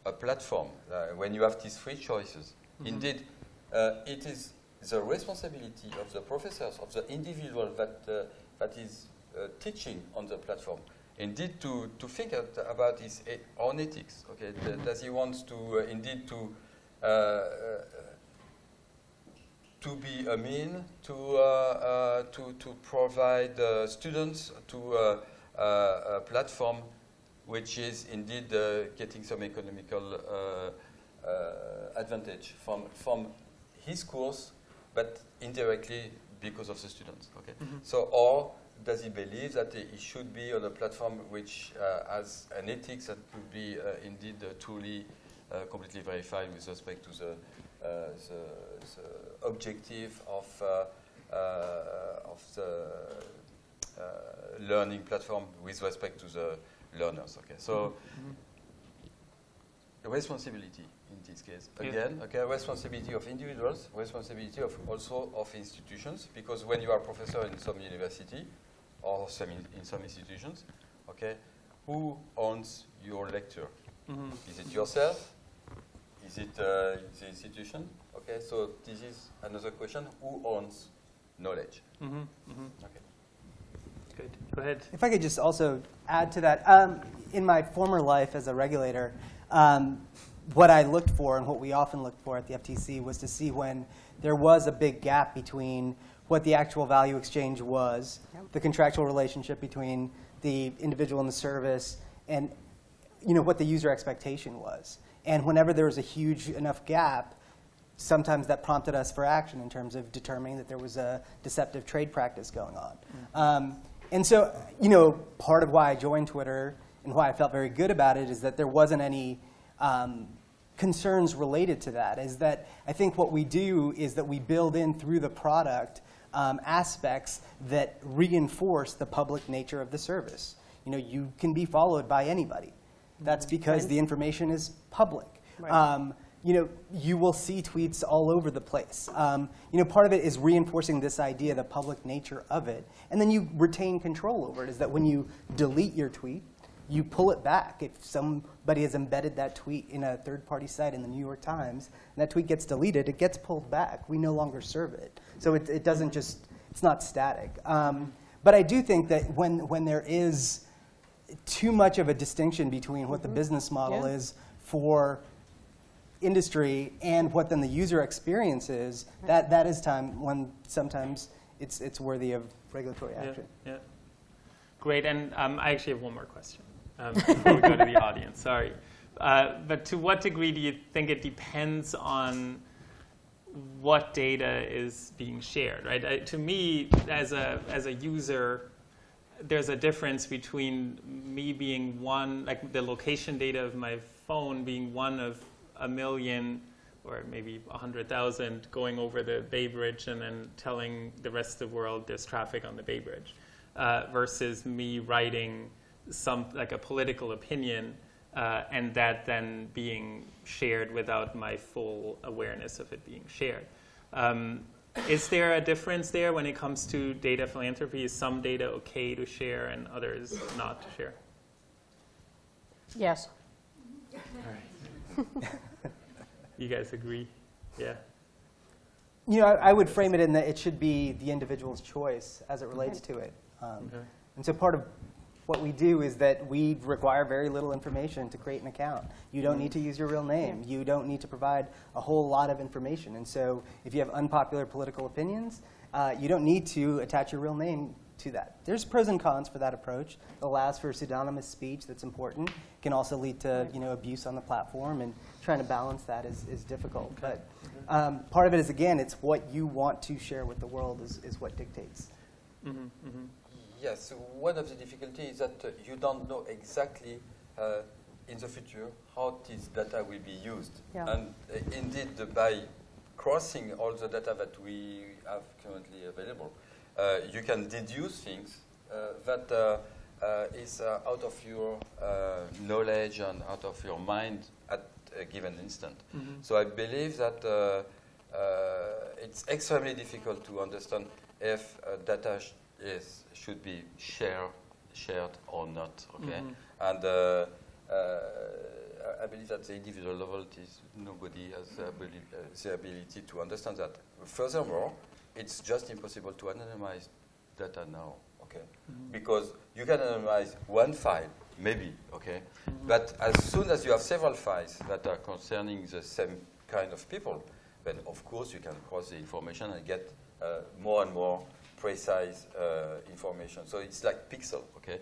a platform, when you have these 3 choices, indeed, it is the responsibility of the professors, of the individual that is teaching on the platform, indeed to think about his own ethics. Okay, does he want to indeed to be a mean to provide students to a platform which is indeed getting some economical advantage from his course, but indirectly because of the students. Okay, so or does he believe that he should be on a platform which has an ethics that could be indeed truly completely verified with respect to the objective of the learning platform with respect to the learners? Okay, so responsibility in this case again. Okay, responsibility of individuals, responsibility of also of institutions, because when you are a professor in some university or in some institutions, okay, who owns your lecture? Is it yourself? Is it the institution? Okay, so this is another question. Who owns knowledge? Okay. Good. Go ahead. If I could just also add to that, in my former life as a regulator, what I looked for and what we often looked for at the FTC was to see when there was a big gap between what the actual value exchange was, the contractual relationship between the individual and the service, and what the user expectation was. And whenever there was a huge enough gap, sometimes that prompted us for action in terms of determining that there was a deceptive trade practice going on. And so, part of why I joined Twitter and why I felt very good about it is that there wasn't any concerns related to that. Is that I think what we do is that we build in through the product aspects that reinforce the public nature of the service. You can be followed by anybody. That's because the information is public. Right. You will see tweets all over the place. Part of it is reinforcing this idea, the public nature of it. And then you retain control over it, is that when you delete your tweet, you pull it back. If somebody has embedded that tweet in a third-party site in the New York Times, and that tweet gets deleted, it gets pulled back. We no longer serve it. So it doesn't just, it's not static. But I do think that when there is too much of a distinction between what the business model is for industry and what then the user experience is, that is time when sometimes it's worthy of regulatory action. Yeah. Great, and I actually have one more question before we go to the audience. Sorry, but to what degree do you think it depends on what data is being shared? Right. To me, as a user, there's a difference between me being one, like the location data of my phone being one of a million or maybe 100,000 going over the Bay Bridge and then telling the rest of the world there's traffic on the Bay Bridge, versus me writing like a political opinion and that then being shared without my full awareness of it being shared. Is there a difference there when it comes to data philanthropy? Is some data okay to share and others not to share? Yes. All right. You guys agree? Yeah. I would frame it in that it should be the individual's choice as it relates to it. And so part of what we do is that we require very little information to create an account. You don't need to use your real name. You don't need to provide a whole lot of information. And so if you have unpopular political opinions, you don't need to attach your real name to that. There's pros and cons for that approach. It allows for pseudonymous speech that's important. It can also lead to abuse on the platform, and trying to balance that is difficult. But part of it is, again, it's what you want to share with the world is what dictates. Yes, one of the difficulties is that you don't know exactly in the future how this data will be used. Yeah. And indeed, by crossing all the data that we have currently available, you can deduce things that is out of your knowledge and out of your mind at a given instant. So I believe that it's extremely difficult to understand if data should be shared or not. Okay, and I believe that the individual level is nobody has the ability to understand that. Furthermore, it's just impossible to anonymize data now. Okay, because you can anonymize one file, maybe. Okay, but as soon as you have several files that are concerning the same kind of people, then of course you can cross the information and get more and more precise information. So it's like pixel, okay?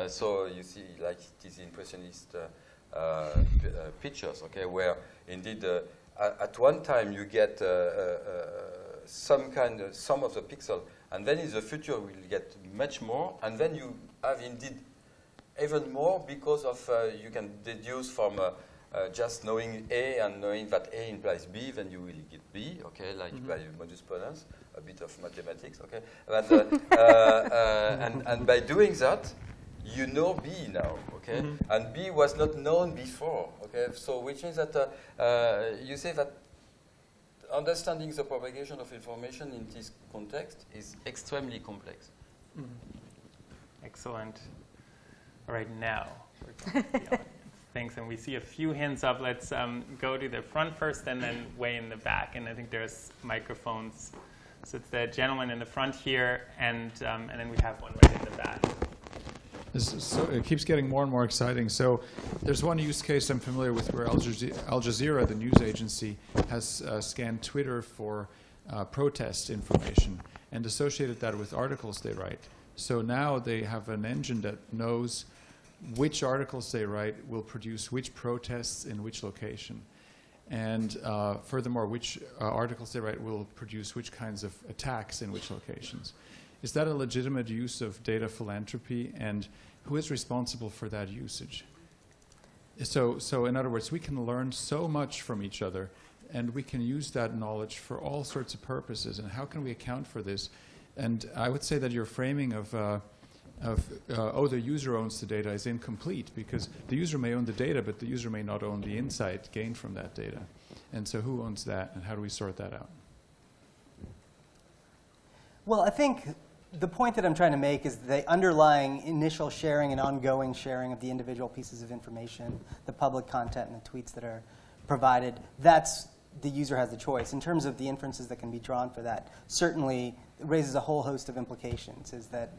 So you see like these impressionist pictures, okay, where indeed at one time you get some of the pixel, and then in the future we'll get much more, and then you have indeed even more because of you can deduce from just knowing A and knowing that A implies B, then you will get B, okay, like by modus ponens, a bit of mathematics, okay. But, and by doing that, you know B now, okay, and B was not known before, okay. So which means that you say that understanding the propagation of information in this context is extremely complex. Excellent. All right, now we're going to the audience. Thanks, and we see a few hands up. Let's go to the front first and then way in the back. And I think there's microphones. So it's the gentleman in the front here, and then we have one right in the back. So it keeps getting more and more exciting. So there's one use case I'm familiar with where Al Jazeera, the news agency, has scanned Twitter for protest information and associated that with articles they write. So now they have an engine that knows which articles they write will produce which protests in which location. And furthermore, which articles they write will produce which kinds of attacks in which locations. Is that a legitimate use of data philanthropy, and who is responsible for that usage? So in other words, we can learn so much from each other, and we can use that knowledge for all sorts of purposes, and how can we account for this? And I would say that your framing of oh, the user owns the data is incomplete, because the user may own the data, but the user may not own the insight gained from that data. And so who owns that, and how do we sort that out? Well, I think the point that I'm trying to make is the underlying initial sharing and ongoing sharing of the individual pieces of information, the public content and the tweets that are provided, that's the user has the choice. In terms of the inferences that can be drawn for that, certainly it raises a whole host of implications. Is that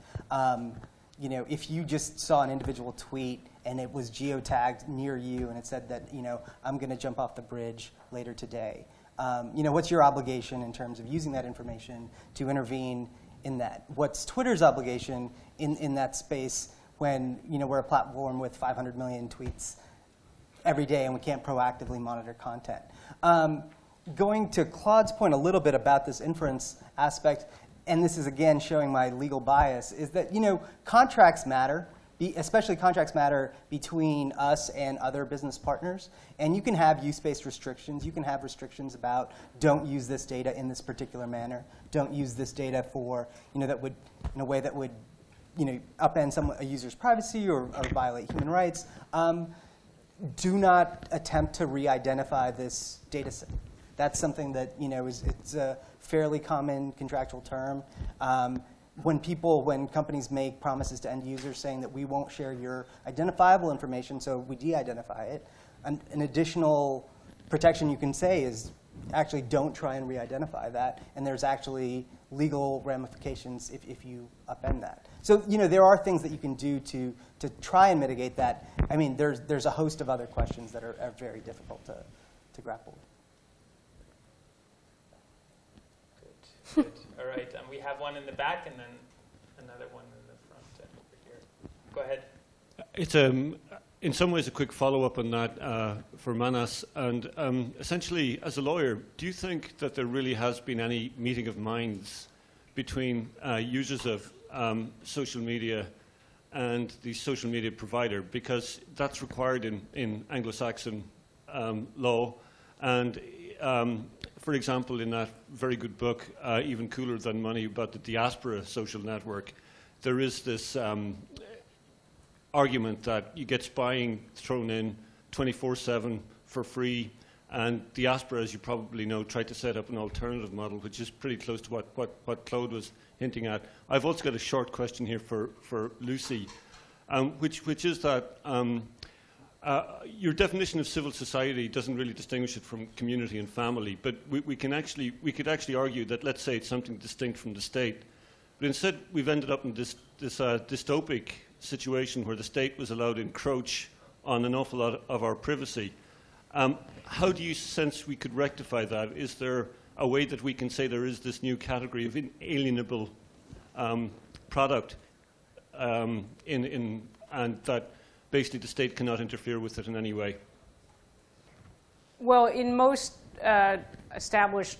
you know, if you just saw an individual tweet and it was geotagged near you and it said that, you know, I'm going to jump off the bridge later today, you know, what's your obligation in terms of using that information to intervene in that? What's Twitter's obligation in that space when, you know, we're a platform with 500 million tweets every day and we can't proactively monitor content? Going to Claude's point a little bit about this inference aspect, and this is again showing my legal bias, is that, you know, contracts matter, especially contracts matter between us and other business partners. And you can have use-based restrictions. You can have restrictions about don't use this data in this particular manner. Don't use this data for, you know, that would, in a way that would, you know, upend a user's privacy or violate human rights. Do not attempt to re-identify this data set. That's something that, you know, it's a fairly common contractual term. When companies make promises to end users saying that we won't share your identifiable information, so we de-identify it, an additional protection you can say is actually don't try and re-identify that, and there's actually legal ramifications if you upend that. So, you know, there are things that you can do to try and mitigate that. I mean, there's a host of other questions that are very difficult to grapple with. Good. All right. We have one in the back and then another one in the front and over here. Go ahead. It's in some ways a quick follow-up on that for Manas. And essentially, as a lawyer, do you think that there really has been any meeting of minds between users of social media and the social media provider? Because that's required in Anglo-Saxon law. And for example, in that very good book, Even Cooler Than Money, about the diaspora social network, there is this argument that you get spying thrown in 24/7 for free, and diaspora, as you probably know, tried to set up an alternative model, which is pretty close to what Claude was hinting at. I've also got a short question here for Lucy, which is that your definition of civil society doesn't really distinguish it from community and family, but we could actually argue that, let's say, it's something distinct from the state. But instead, we've ended up in this dystopic situation where the state was allowed to encroach on an awful lot of our privacy. How do you sense we could rectify that? Is there a way that we can say there is this new category of inalienable product and that basically the state cannot interfere with it in any way? Well, in most established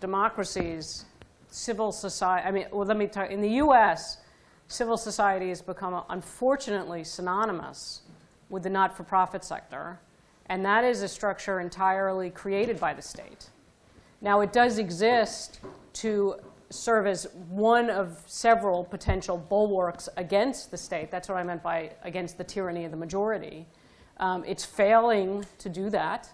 democracies, civil society, in the US, civil society has become, unfortunately, synonymous with the not-for-profit sector, and that is a structure entirely created by the state. Now, it does exist to serve as one of several potential bulwarks against the state. That's what I meant by against the tyranny of the majority. It's failing to do that,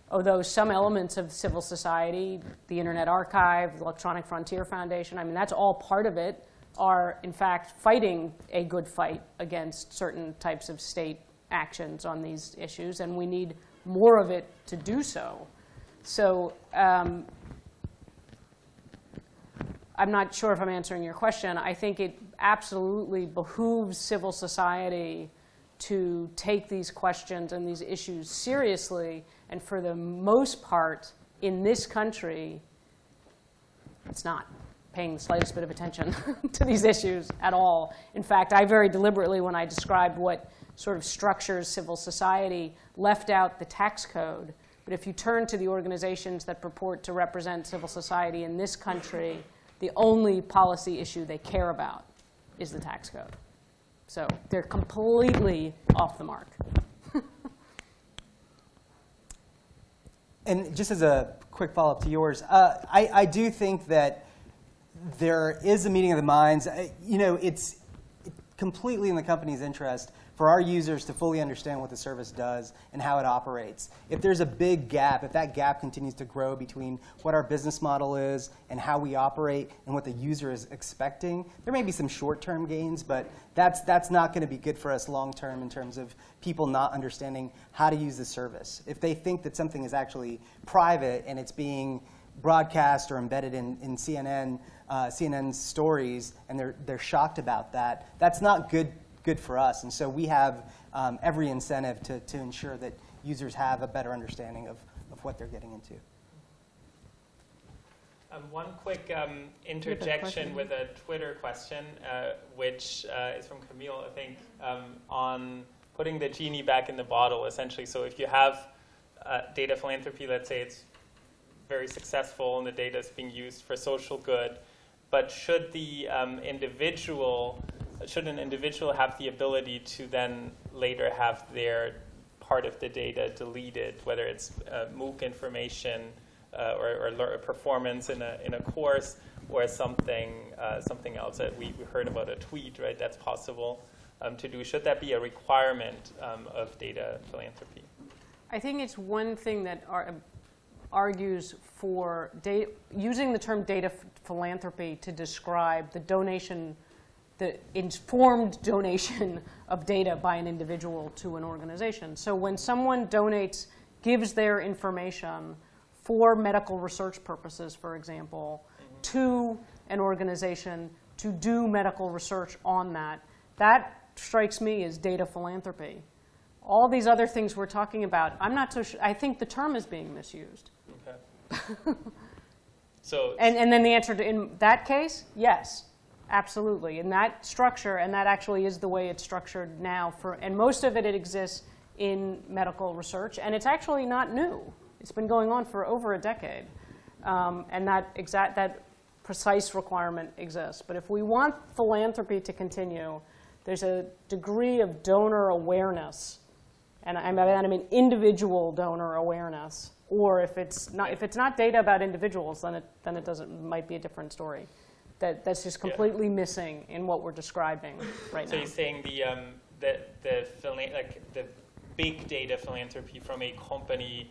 although some elements of civil society, the Internet Archive, the Electronic Frontier Foundation, I mean, that's all part of it, are in fact fighting a good fight against certain types of state actions on these issues, and we need more of it to do so. So I'm not sure if I'm answering your question. I think it absolutely behooves civil society to take these questions and these issues seriously. And for the most part, in this country, it's not paying the slightest bit of attention to these issues at all. In fact, I very deliberately, when I described what sort of structures civil society, left out the tax code. But if you turn to the organizations that purport to represent civil society in this country, the only policy issue they care about is the tax code. So they're completely off the mark. And just as a quick follow-up to yours, I do think that there is a meeting of the minds. It's completely in the company's interest for our users to fully understand what the service does and how it operates. If there's a big gap, if that gap continues to grow between what our business model is and how we operate and what the user is expecting, there may be some short-term gains, but that's not going to be good for us long-term in terms of people not understanding how to use the service. If they think that something is actually private and it's being broadcast or embedded in CNN's stories and they're shocked about that, that's not good for us. And so we have every incentive to ensure that users have a better understanding of what they're getting into. One quick interjection with a Twitter question, which is from Camille, I think, on putting the genie back in the bottle, essentially. So if you have data philanthropy, let's say it's very successful and the data is being used for social good, but should the should an individual have the ability to then later have their part of the data deleted, whether it's MOOC information or performance in a course or something else that we heard about a tweet, right? That's possible to do. Should that be a requirement of data philanthropy? I think it's one thing that argues for using the term data philanthropy to describe the informed donation of data by an individual to an organization. So when someone donates, gives their information for medical research purposes, for example, to an organization to do medical research on that strikes me as data philanthropy. All these other things we're talking about, I'm not so sure. I think the term is being misused. Okay. So and then the answer to, in that case, yes. Absolutely. In that structure, and that actually is the way it's structured now, and most of it exists in medical research, and it's actually not new. It's been going on for over a decade, and that precise requirement exists. But if we want philanthropy to continue, there's a degree of donor awareness, and I mean individual donor awareness, or if it's not data about individuals, then it might be a different story. That's just completely missing in what we're describing right now. So you're saying the big data philanthropy from a company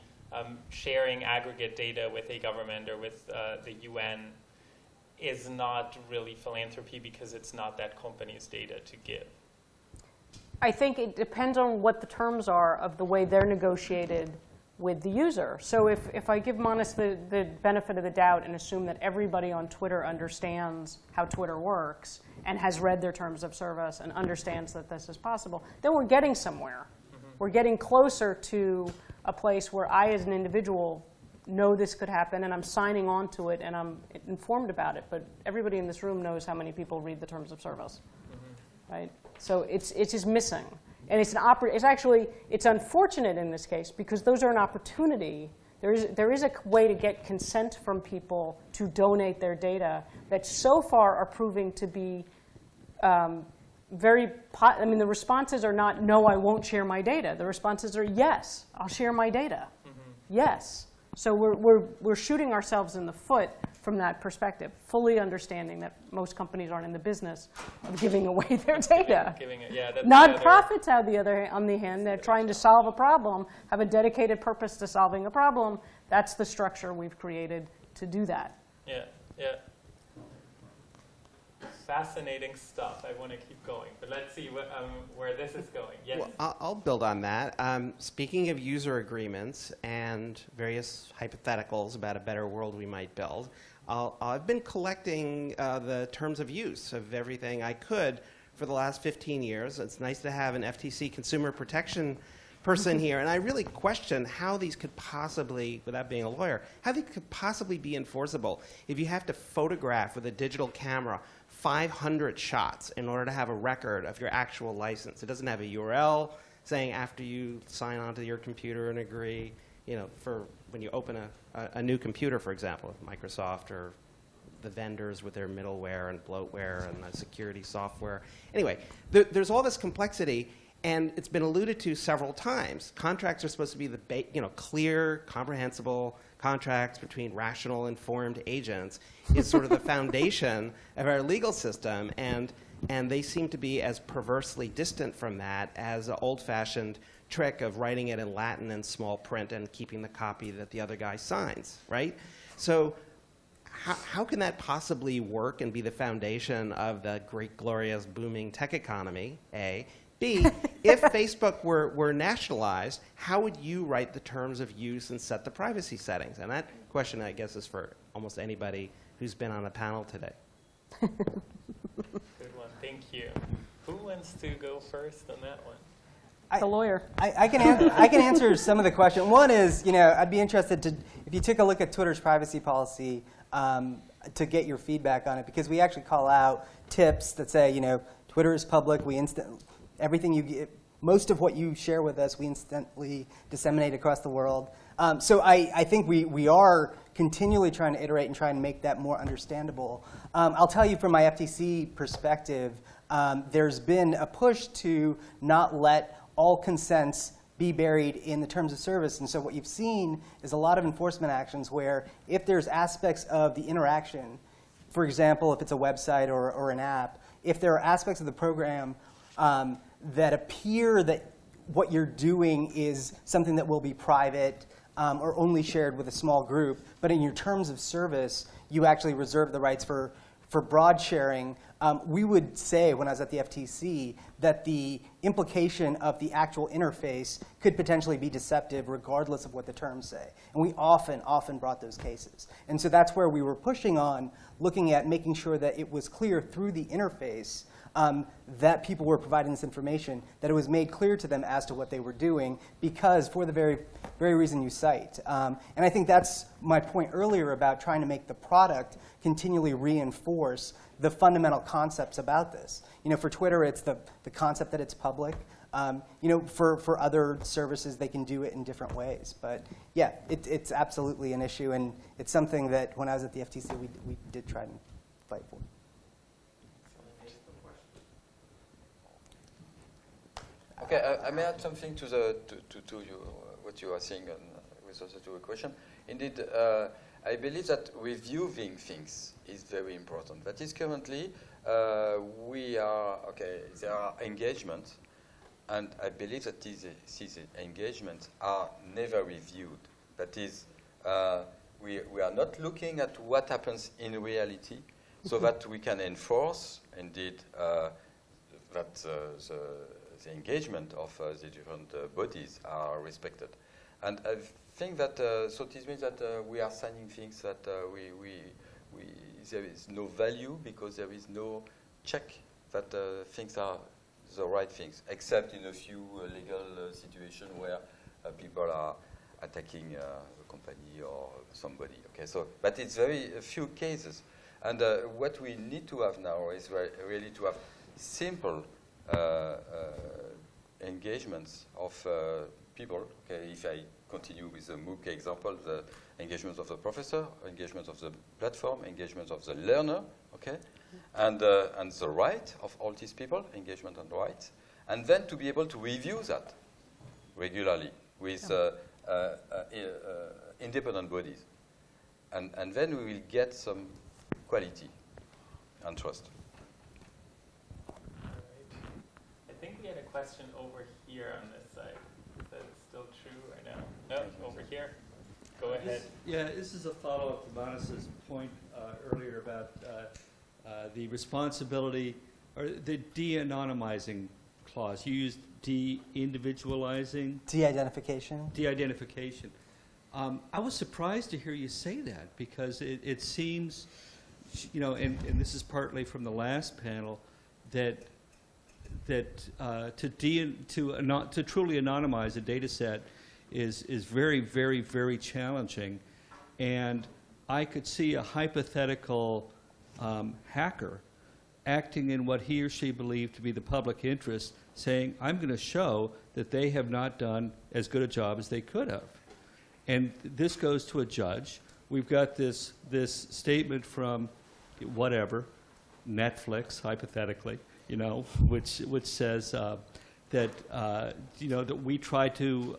sharing aggregate data with a government or with the UN is not really philanthropy because it's not that company's data to give? I think it depends on what the terms are of the way they're negotiated with the user. So if I give Manas the benefit of the doubt and assume that everybody on Twitter understands how Twitter works and has read their terms of service and understands that this is possible, then we're getting somewhere. Mm-hmm. We're getting closer to a place where I, as an individual, know this could happen, and I'm signing on to it, and I'm informed about it. But everybody in this room knows how many people read the terms of service, right? So it's just missing. And it's unfortunate in this case because those are an opportunity. There is a way to get consent from people to donate their data that so far are proving to be the responses are not, no, I won't share my data. The responses are, yes, I'll share my data. Mm-hmm. Yes. So we're shooting ourselves in the foot from that perspective, fully understanding that most companies aren't in the business of giving away their data. Nonprofits, on the other hand, they're trying to solve a problem, have a dedicated purpose to solving a problem. That's the structure we've created to do that. Yeah, yeah. Fascinating stuff. I want to keep going, but let's see where this is going. Yes? Well, I'll build on that. Speaking of user agreements and various hypotheticals about a better world we might build, I've been collecting the terms of use of everything I could for the last 15 years. It's nice to have an FTC consumer protection person here, and I really question how these could possibly, without being a lawyer, how they could possibly be enforceable if you have to photograph with a digital camera 500 shots in order to have a record of your actual license. It doesn't have a URL saying after you sign onto your computer and agree, you know, for when you open a new computer, for example, Microsoft or the vendors with their middleware and bloatware and the security software. Anyway, there's all this complexity, and it's been alluded to several times. Contracts are supposed to be the clear, comprehensible contracts between rational, informed agents is sort of the foundation of our legal system, and they seem to be as perversely distant from that as an old-fashioned trick of writing it in Latin in small print and keeping the copy that the other guy signs, right? So how can that possibly work and be the foundation of the great, glorious, booming tech economy, A? B, if Facebook were nationalized, how would you write the terms of use and set the privacy settings? And that question, I guess, is for almost anybody who's been on a panel today. Good one. Thank you. Who wants to go first on that one? The lawyer. I can answer some of the question. One is, I'd be interested to, if you took a look at Twitter's privacy policy, to get your feedback on it, because we actually call out tips that say, Twitter is public. Everything you get, most of what you share with us, we instantly disseminate across the world. So I think we are continually trying to iterate and try and make that more understandable. I'll tell you from my FTC perspective, there's been a push to not let all consents be buried in the terms of service. And so what you've seen is a lot of enforcement actions where if there's aspects of the interaction, for example, if it's a website or an app, if there are aspects of the program that appear that what you're doing is something that will be private or only shared with a small group, but in your terms of service, you actually reserve the rights for broad sharing. We would say, when I was at the FTC, that the implication of the actual interface could potentially be deceptive regardless of what the terms say. And we often brought those cases. And so that's where we were pushing on, looking at making sure that it was clear through the interface that people were providing this information, that it was made clear to them as to what they were doing, because for the very reason you cite. And I think that's my point earlier about trying to make the product continually reinforce the fundamental concepts about this. For Twitter, it's the concept that it's public. For other services, they can do it in different ways. But yeah, it's absolutely an issue, and it's something that when I was at the FTC, we did try and fight for. Okay, I may add something to what you are saying with also to a question. Indeed, I believe that reviewing things is very important. That is currently there are engagements, and I believe that these engagements are never reviewed. That is, we are not looking at what happens in reality, so that we can enforce indeed that the engagement of the different bodies are respected. And I think that, so this means that we are signing things that there is no value because there is no check that things are the right things, except in a few legal situations where people are attacking a company or somebody. Okay, so, but it's very few cases. And what we need to have now is really to have simple engagements of people. Okay, if I continue with the MOOC example, the engagements of the professor, engagements of the platform, engagements of the learner, okay, and the right of all these people, engagement and rights, and then to be able to review that regularly with independent bodies, and then we will get some quality and trust. I think we had a question over here on this side. Is that still true or no? No, over here. Go ahead. This is a follow-up to Manas's point earlier about the responsibility or the de-anonymizing clause. You used de-individualizing. De-identification. De-identification. I was surprised to hear you say that, because it seems, you know, and this is partly from the last panel, that to truly anonymize a data set is very, very, very challenging. And I could see a hypothetical hacker acting in what he or she believed to be the public interest, saying, I'm going to show that they have not done as good a job as they could have. And this goes to a judge. We've got this statement from whatever, Netflix, hypothetically, you know, which says that you know, that we try to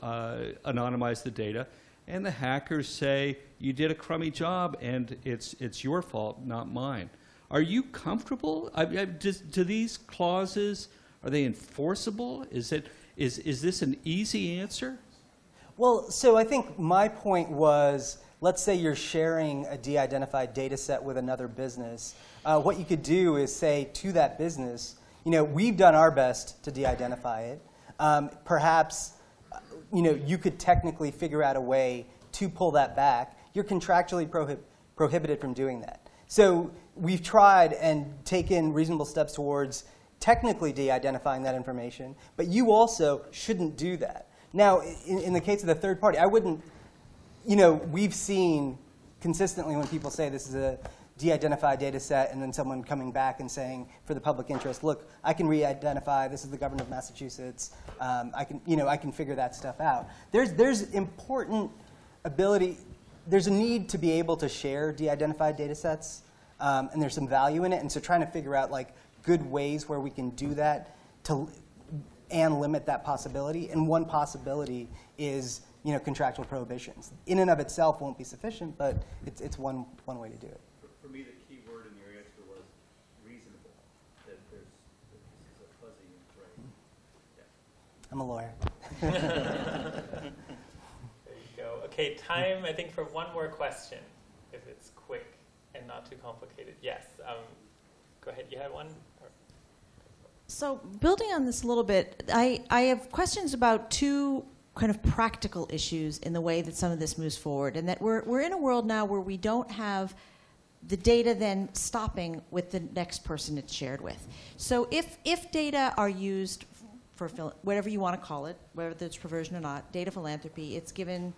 anonymize the data, and the hackers say you did a crummy job and it's your fault, not mine. Are you comfortable? Do these clauses, are they enforceable? Is this an easy answer? Well, so I think my point was, let's say you're sharing a de-identified data set with another business. What you could do is say to that business, you know, we've done our best to de-identify it. Perhaps, you know, you could technically figure out a way to pull that back. You're contractually prohibited from doing that. So we've tried and taken reasonable steps towards technically de-identifying that information, but you also shouldn't do that. Now, in the case of the third party, I wouldn't, you know, we've seen consistently when people say this is a de-identified data set, and then someone coming back and saying, for the public interest, look, I can re-identify, this is the governor of Massachusetts, I can figure that stuff out. There's important ability, there's a need to be able to share de-identified data sets, and there's some value in it, and so trying to figure out like good ways where we can do that and limit that possibility. And one possibility is, you know, contractual prohibitions. In and of itself won't be sufficient, but it's one way to do it. For me, the key word in your answer was reasonable. That this is a fuzzy phrase. Yeah. I'm a lawyer. There you go. Okay, time, I think, for one more question, if it's quick and not too complicated. Yes, go ahead. You had one? So building on this a little bit, I have questions about two kind of practical issues in the way that some of this moves forward, and that we're in a world now where we don't have the data then stopping with the next person it's shared with. So if data are used for whatever you want to call it, whether it's perversion or not, data philanthropy, it's given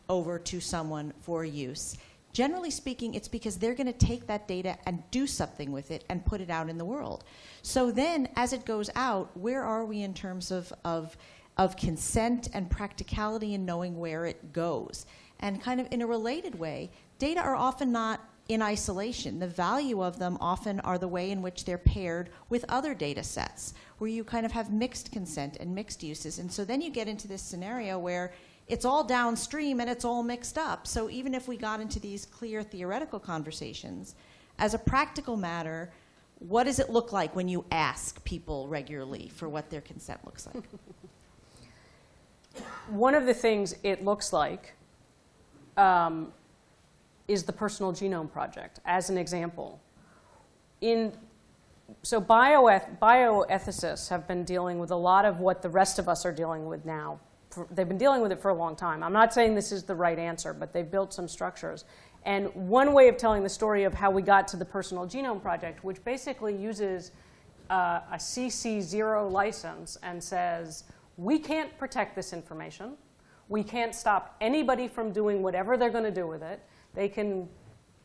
over to someone for use. Generally speaking, it's because they're going to take that data and do something with it and put it out in the world. So then, as it goes out, where are we in terms of consent and practicality in knowing where it goes? And kind of in a related way, data are often not in isolation. The value of them often are the way in which they're paired with other data sets, where you kind of have mixed consent and mixed uses. And so then you get into this scenario where it's all downstream and it's all mixed up. So even if we got into these clear theoretical conversations, as a practical matter, what does it look like when you ask people regularly for what their consent looks like? One of the things it looks like is the Personal Genome Project, as an example. So bioethicists have been dealing with a lot of what the rest of us are dealing with now. They've been dealing with it for a long time. I'm not saying this is the right answer, but they've built some structures. And one way of telling the story of how we got to the Personal Genome Project, which basically uses a CC0 license and says, we can't protect this information. We can't stop anybody from doing whatever they're going to do with it. They can,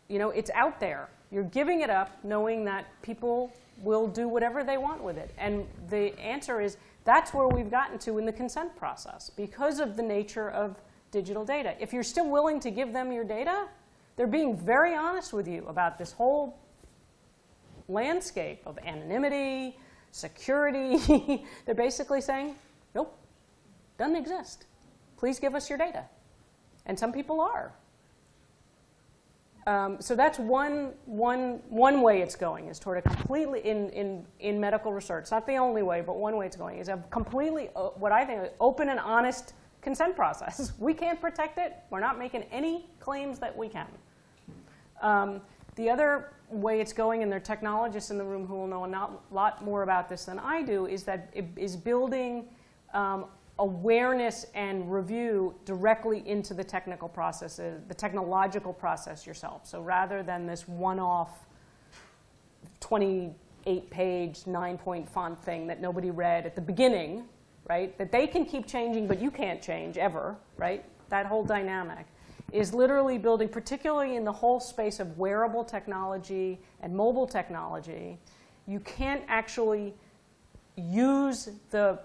you know, it's out there. You're giving it up knowing that people will do whatever they want with it. And the answer is, that's where we've gotten to in the consent process because of the nature of digital data. If you're still willing to give them your data, they're being very honest with you about this whole landscape of anonymity, security. They're basically saying, nope, doesn't exist. Please give us your data. And some people are. So that's one way it's going, is toward a completely, in medical research, it's not the only way, but one way it's going, is a completely, what I think, open and honest consent process. We can't protect it. We're not making any claims that we can. The other way it's going, and there are technologists in the room who will know a lot more about this than I do, is that it is building awareness and review directly into the technical processes, the technological process yourself. So rather than this one-off 28-page, 9-point font thing that nobody read at the beginning, right, that they can keep changing, but you can't change ever, right? That whole dynamic is literally building, particularly in the whole space of wearable technology and mobile technology. You can't actually use the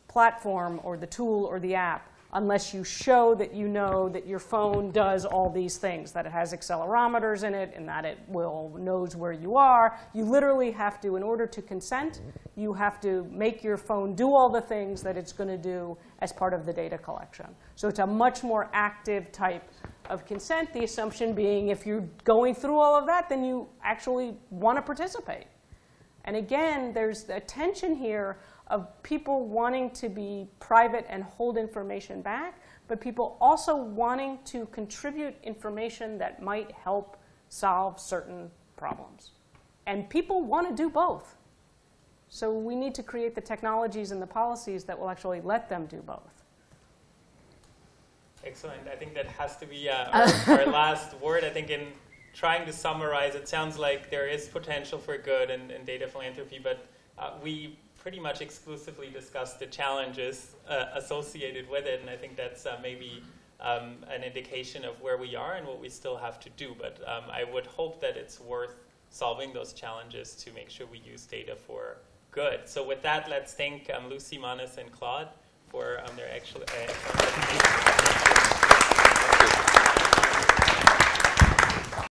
platform or the tool or the app unless you show that you know that your phone does all these things, that it has accelerometers in it and that it knows where you are. You literally have to, in order to consent, you have to make your phone do all the things that it's going to do as part of the data collection. So it's a much more active type of consent, the assumption being if you're going through all of that, then you actually want to participate. And again, there's a tension here of people wanting to be private and hold information back, but people also wanting to contribute information that might help solve certain problems. And people want to do both. So we need to create the technologies and the policies that will actually let them do both. Excellent. I think that has to be our last word. I think in trying to summarize, it sounds like there is potential for good in data philanthropy, but we pretty much exclusively discussed the challenges associated with it, and I think that's maybe an indication of where we are and what we still have to do. But I would hope that it's worth solving those challenges to make sure we use data for good. So with that, let's thank Lucy, Manas, and Claude for their excellent presentation.